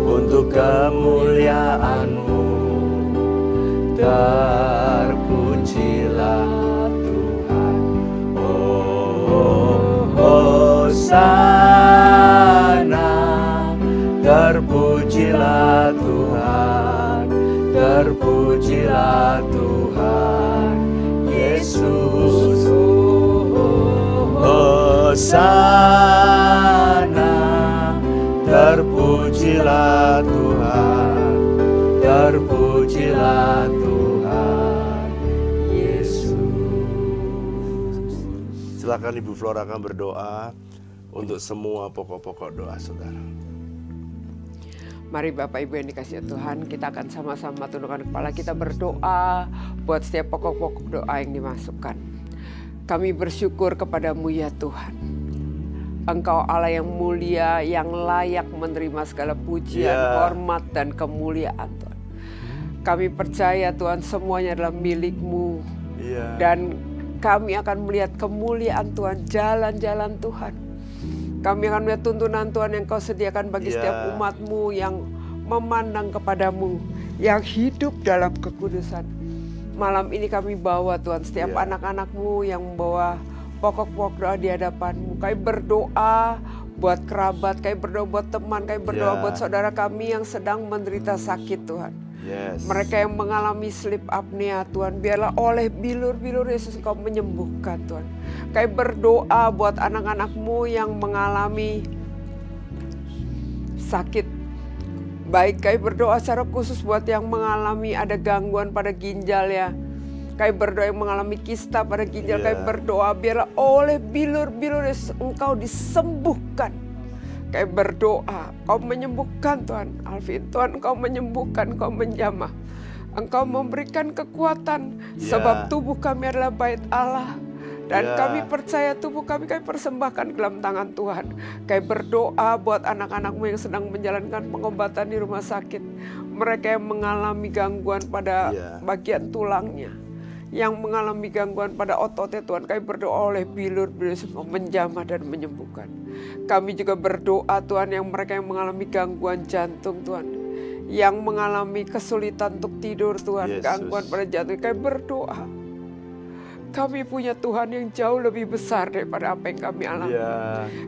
B: untuk kemuliaan-Mu. Terpujilah Tuhan, terpujilah Tuhan Yesus. Hosana, terpujilah Tuhan, terpujilah Tuhan Yesus. Silakan Ibu Flora akan berdoa untuk semua pokok-pokok doa saudara.
A: Mari Bapak Ibu yang dikasihi Tuhan, kita akan sama-sama tundukkan kepala kita berdoa buat setiap pokok-pokok doa yang dimasukkan. Kami bersyukur kepadamu ya Tuhan. Engkau Allah yang mulia, yang layak menerima segala pujian, hormat, dan kemuliaan Tuhan. Kami percaya Tuhan semuanya adalah milik-Mu. Dan kami akan melihat kemuliaan Tuhan, jalan-jalan Tuhan. Kami akan melihat tuntunan Tuhan yang Kau sediakan bagi setiap umat-Mu yang memandang kepadamu, yang hidup dalam kekudusan. Malam ini kami bawa Tuhan setiap anak-anak-Mu yang membawa pokok-pokok doa di hadapan-Mu. Kami berdoa buat kerabat, kami berdoa buat teman, kami berdoa buat saudara kami yang sedang menderita sakit Tuhan. Mereka yang mengalami sleep apnea Tuhan, biarlah oleh bilur-bilur Yesus Engkau menyembuhkan Tuhan. Kami berdoa buat anak-anak-Mu yang mengalami sakit. Baik, kami berdoa secara khusus buat yang mengalami ada gangguan pada ginjal ya. Kami berdoa yang mengalami kista pada ginjal, kami berdoa biarlah oleh bilur-bilur Yesus Engkau disembuhkan. Kami berdoa, Kau menyembuhkan Tuhan. Alvin, Tuhan Engkau menyembuhkan, Engkau menjamah. Engkau memberikan kekuatan, sebab tubuh kami adalah bait Allah. Dan kami percaya tubuh kami persembahkan ke dalam tangan Tuhan. Kami berdoa buat anak-anak-Mu yang sedang menjalankan pengobatan di rumah sakit. Mereka yang mengalami gangguan pada bagian tulangnya, yang mengalami gangguan pada ototnya Tuhan, kami berdoa oleh bilur-bilur semua menjamah dan menyembuhkan. Kami juga berdoa Tuhan yang mereka yang mengalami gangguan jantung Tuhan, yang mengalami kesulitan untuk tidur Tuhan, gangguan pada jantung, kami berdoa. Kami punya Tuhan yang jauh lebih besar daripada apa yang kami alami.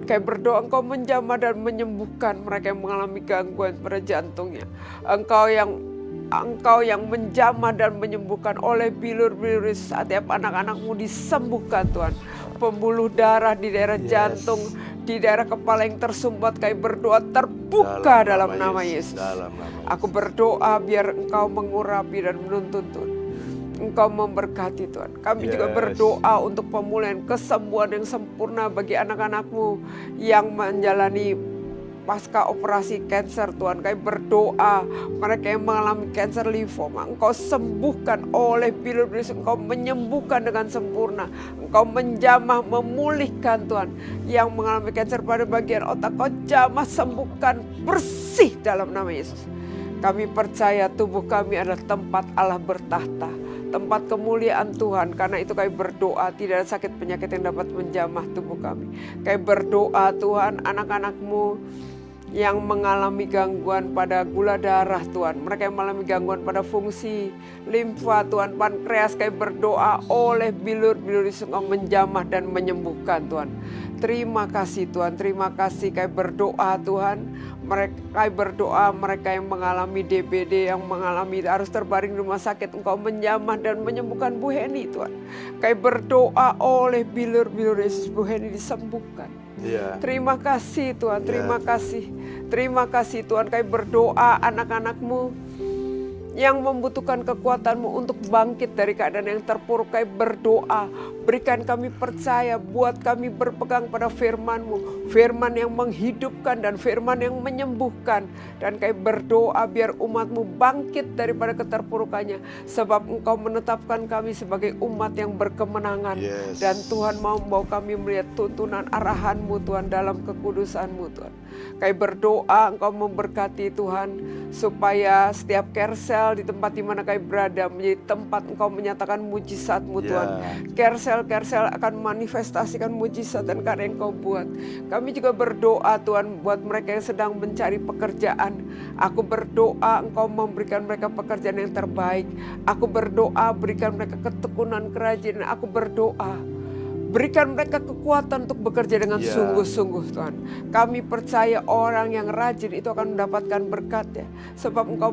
A: Kami berdoa Engkau menjamah dan menyembuhkan mereka yang mengalami gangguan pada jantungnya. Engkau yang menjamah dan menyembuhkan oleh bilur-bilur setiap anak-anak-Mu disembuhkan Tuhan. Pembuluh darah di daerah jantung, di daerah kepala yang tersumbat, kami berdoa terbuka dalam nama Yesus. Aku berdoa biar Engkau mengurapi dan menuntun Tuhan. Engkau memberkati Tuhan. Kami juga berdoa untuk pemulihan kesembuhan yang sempurna bagi anak-anak-Mu yang menjalani pasca operasi kanker Tuhan. Kami berdoa mereka yang mengalami kanker limfoma, Engkau sembuhkan oleh bilur-bilur, Engkau menyembuhkan dengan sempurna. Engkau menjamah, memulihkan Tuhan. Yang mengalami kanker pada bagian otak, Kau jamah, sembuhkan, bersih dalam nama Yesus. Kami percaya tubuh kami adalah tempat Allah bertahta, tempat kemuliaan Tuhan. Karena itu kami berdoa tidak ada sakit penyakit yang dapat menjamah tubuh kami. Kami berdoa Tuhan anak-anak-Mu yang mengalami gangguan pada gula darah Tuhan, mereka yang mengalami gangguan pada fungsi limfa Tuhan, pankreas, kami berdoa oleh bilur-bilur Engkau menjamah dan menyembuhkan Tuhan. Terima kasih Tuhan, terima kasih. Kami berdoa Tuhan, kami berdoa mereka yang mengalami DBD, yang mengalami harus terbaring di rumah sakit, Engkau menjamah dan menyembuhkan Bu Heni Tuhan. Kami berdoa oleh bilur-bilur Yesus Bu Heni disembuhkan. Terima kasih Tuhan, terima kasih. Terima kasih Tuhan, kami berdoa anak-anak-Mu yang membutuhkan kekuatan-Mu untuk bangkit dari keadaan yang terpuruk. Kami berdoa, berikan kami percaya, buat kami berpegang pada firman-Mu, firman yang menghidupkan dan firman yang menyembuhkan. Dan kami berdoa biar umat-Mu bangkit daripada keterpurukannya, sebab Engkau menetapkan kami sebagai umat yang berkemenangan. Dan Tuhan mau membawa kami melihat tuntunan arahan-Mu Tuhan dalam kekudusan-Mu Tuhan. Kami berdoa Engkau memberkati Tuhan, supaya setiap kersel di tempat di mana kami berada menjadi tempat Engkau menyatakan mujizat-Mu Tuhan. Kersel-kersel akan manifestasikan mujizat dan karya yang Engkau buat. Kami juga berdoa Tuhan buat mereka yang sedang mencari pekerjaan. Aku berdoa Engkau memberikan mereka pekerjaan yang terbaik. Aku berdoa berikan mereka ketekunan, kerajinan. Aku berdoa Berikan mereka kekuatan untuk bekerja dengan sungguh-sungguh Tuhan. Kami percaya orang yang rajin itu akan mendapatkan berkat ya. Sebab Engkau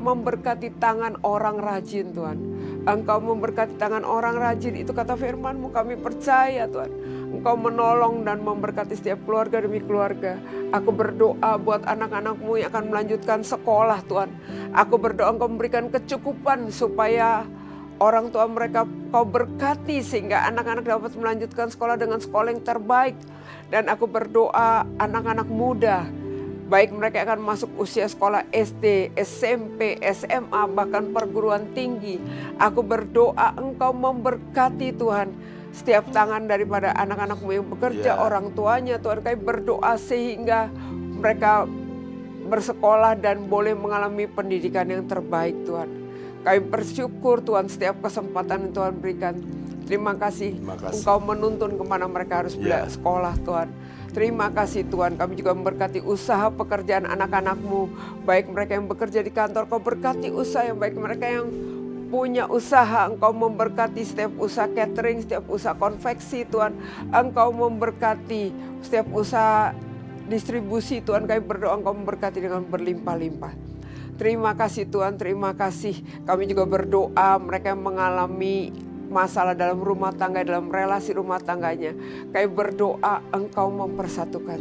A: memberkati tangan orang rajin Tuhan. Engkau memberkati tangan orang rajin, itu kata firman-Mu, kami percaya Tuhan. Engkau menolong dan memberkati setiap keluarga demi keluarga. Aku berdoa buat anak-anak-Mu yang akan melanjutkan sekolah Tuhan. Aku berdoa Engkau memberikan kecukupan supaya orang tua mereka Kau berkati sehingga anak-anak dapat melanjutkan sekolah dengan sekolah yang terbaik. Dan aku berdoa anak-anak muda, baik mereka akan masuk usia sekolah SD, SMP, SMA, bahkan perguruan tinggi. Aku berdoa Engkau memberkati Tuhan setiap tangan daripada anak-anak-Mu yang bekerja, orang tuanya Tuhan. Kami berdoa sehingga mereka bersekolah dan boleh mengalami pendidikan yang terbaik Tuhan. Kami bersyukur Tuhan setiap kesempatan yang Tuhan berikan. Terima kasih. Engkau menuntun kemana mereka harus belajar sekolah Tuhan. Terima kasih Tuhan, kami juga memberkati usaha pekerjaan anak-anak-Mu. Baik mereka yang bekerja di kantor, Kau berkati usaha yang baik. Mereka yang punya usaha, Engkau memberkati setiap usaha catering, setiap usaha konveksi Tuhan. Engkau memberkati setiap usaha distribusi Tuhan. Kami berdoa Engkau memberkati dengan berlimpah-limpah. Terima kasih Tuhan, terima kasih. Kami juga berdoa mereka yang mengalami masalah dalam rumah tangga, dalam relasi rumah tangganya. Kami berdoa Engkau mempersatukan.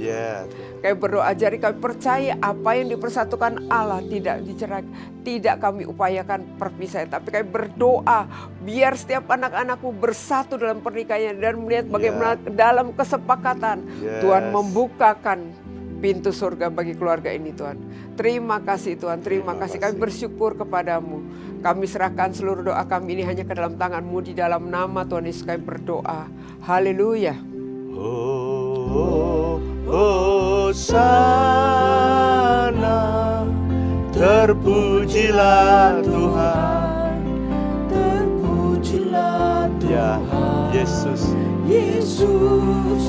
A: Kami berdoa, jadi kami percaya apa yang dipersatukan Allah tidak dicerai, tidak kami upayakan perpisahan. Tapi kami berdoa biar setiap anak-anak-Mu bersatu dalam pernikahannya dan melihat bagaimana dalam kesepakatan Tuhan membukakan pintu surga bagi keluarga ini Tuhan. Terima kasih Tuhan, terima kasih. Kami bersyukur kepadamu. Kami serahkan seluruh doa kami ini hanya ke dalam tangan-Mu. Di dalam nama Tuhan Yesus kami berdoa. Haleluya.
B: Hosana, terpujilah Tuhan, terpujilah Tuhan. Yesus, Yesus.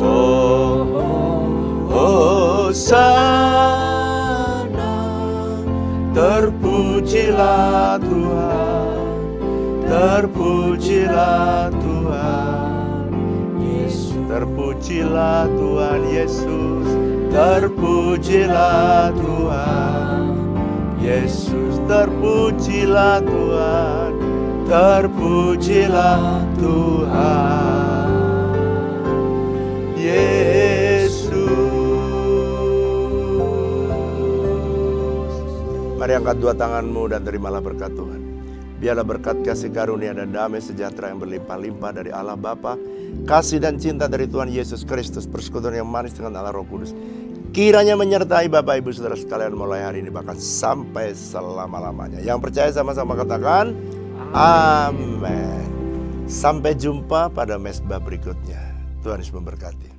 B: Hosana, terpujilah Tuhan, terpujilah Tuhan Yesus, terpujilah Tuhan Yesus, terpujilah Tuhan Yesus, terpujilah Tuhan, terpujilah Tuhan Yesus. Mari angkat dua tanganmu dan terimalah berkat Tuhan. Biarlah berkat kasih karunia dan damai sejahtera yang berlimpah-limpah dari Allah Bapa, kasih dan cinta dari Tuhan Yesus Kristus, persekutuan yang manis dengan Allah Roh Kudus, kiranya menyertai Bapak Ibu Saudara sekalian mulai hari ini bahkan sampai selama-lamanya. Yang percaya sama-sama katakan amin. Sampai jumpa pada mesbah berikutnya. Tuhan Yesus memberkati.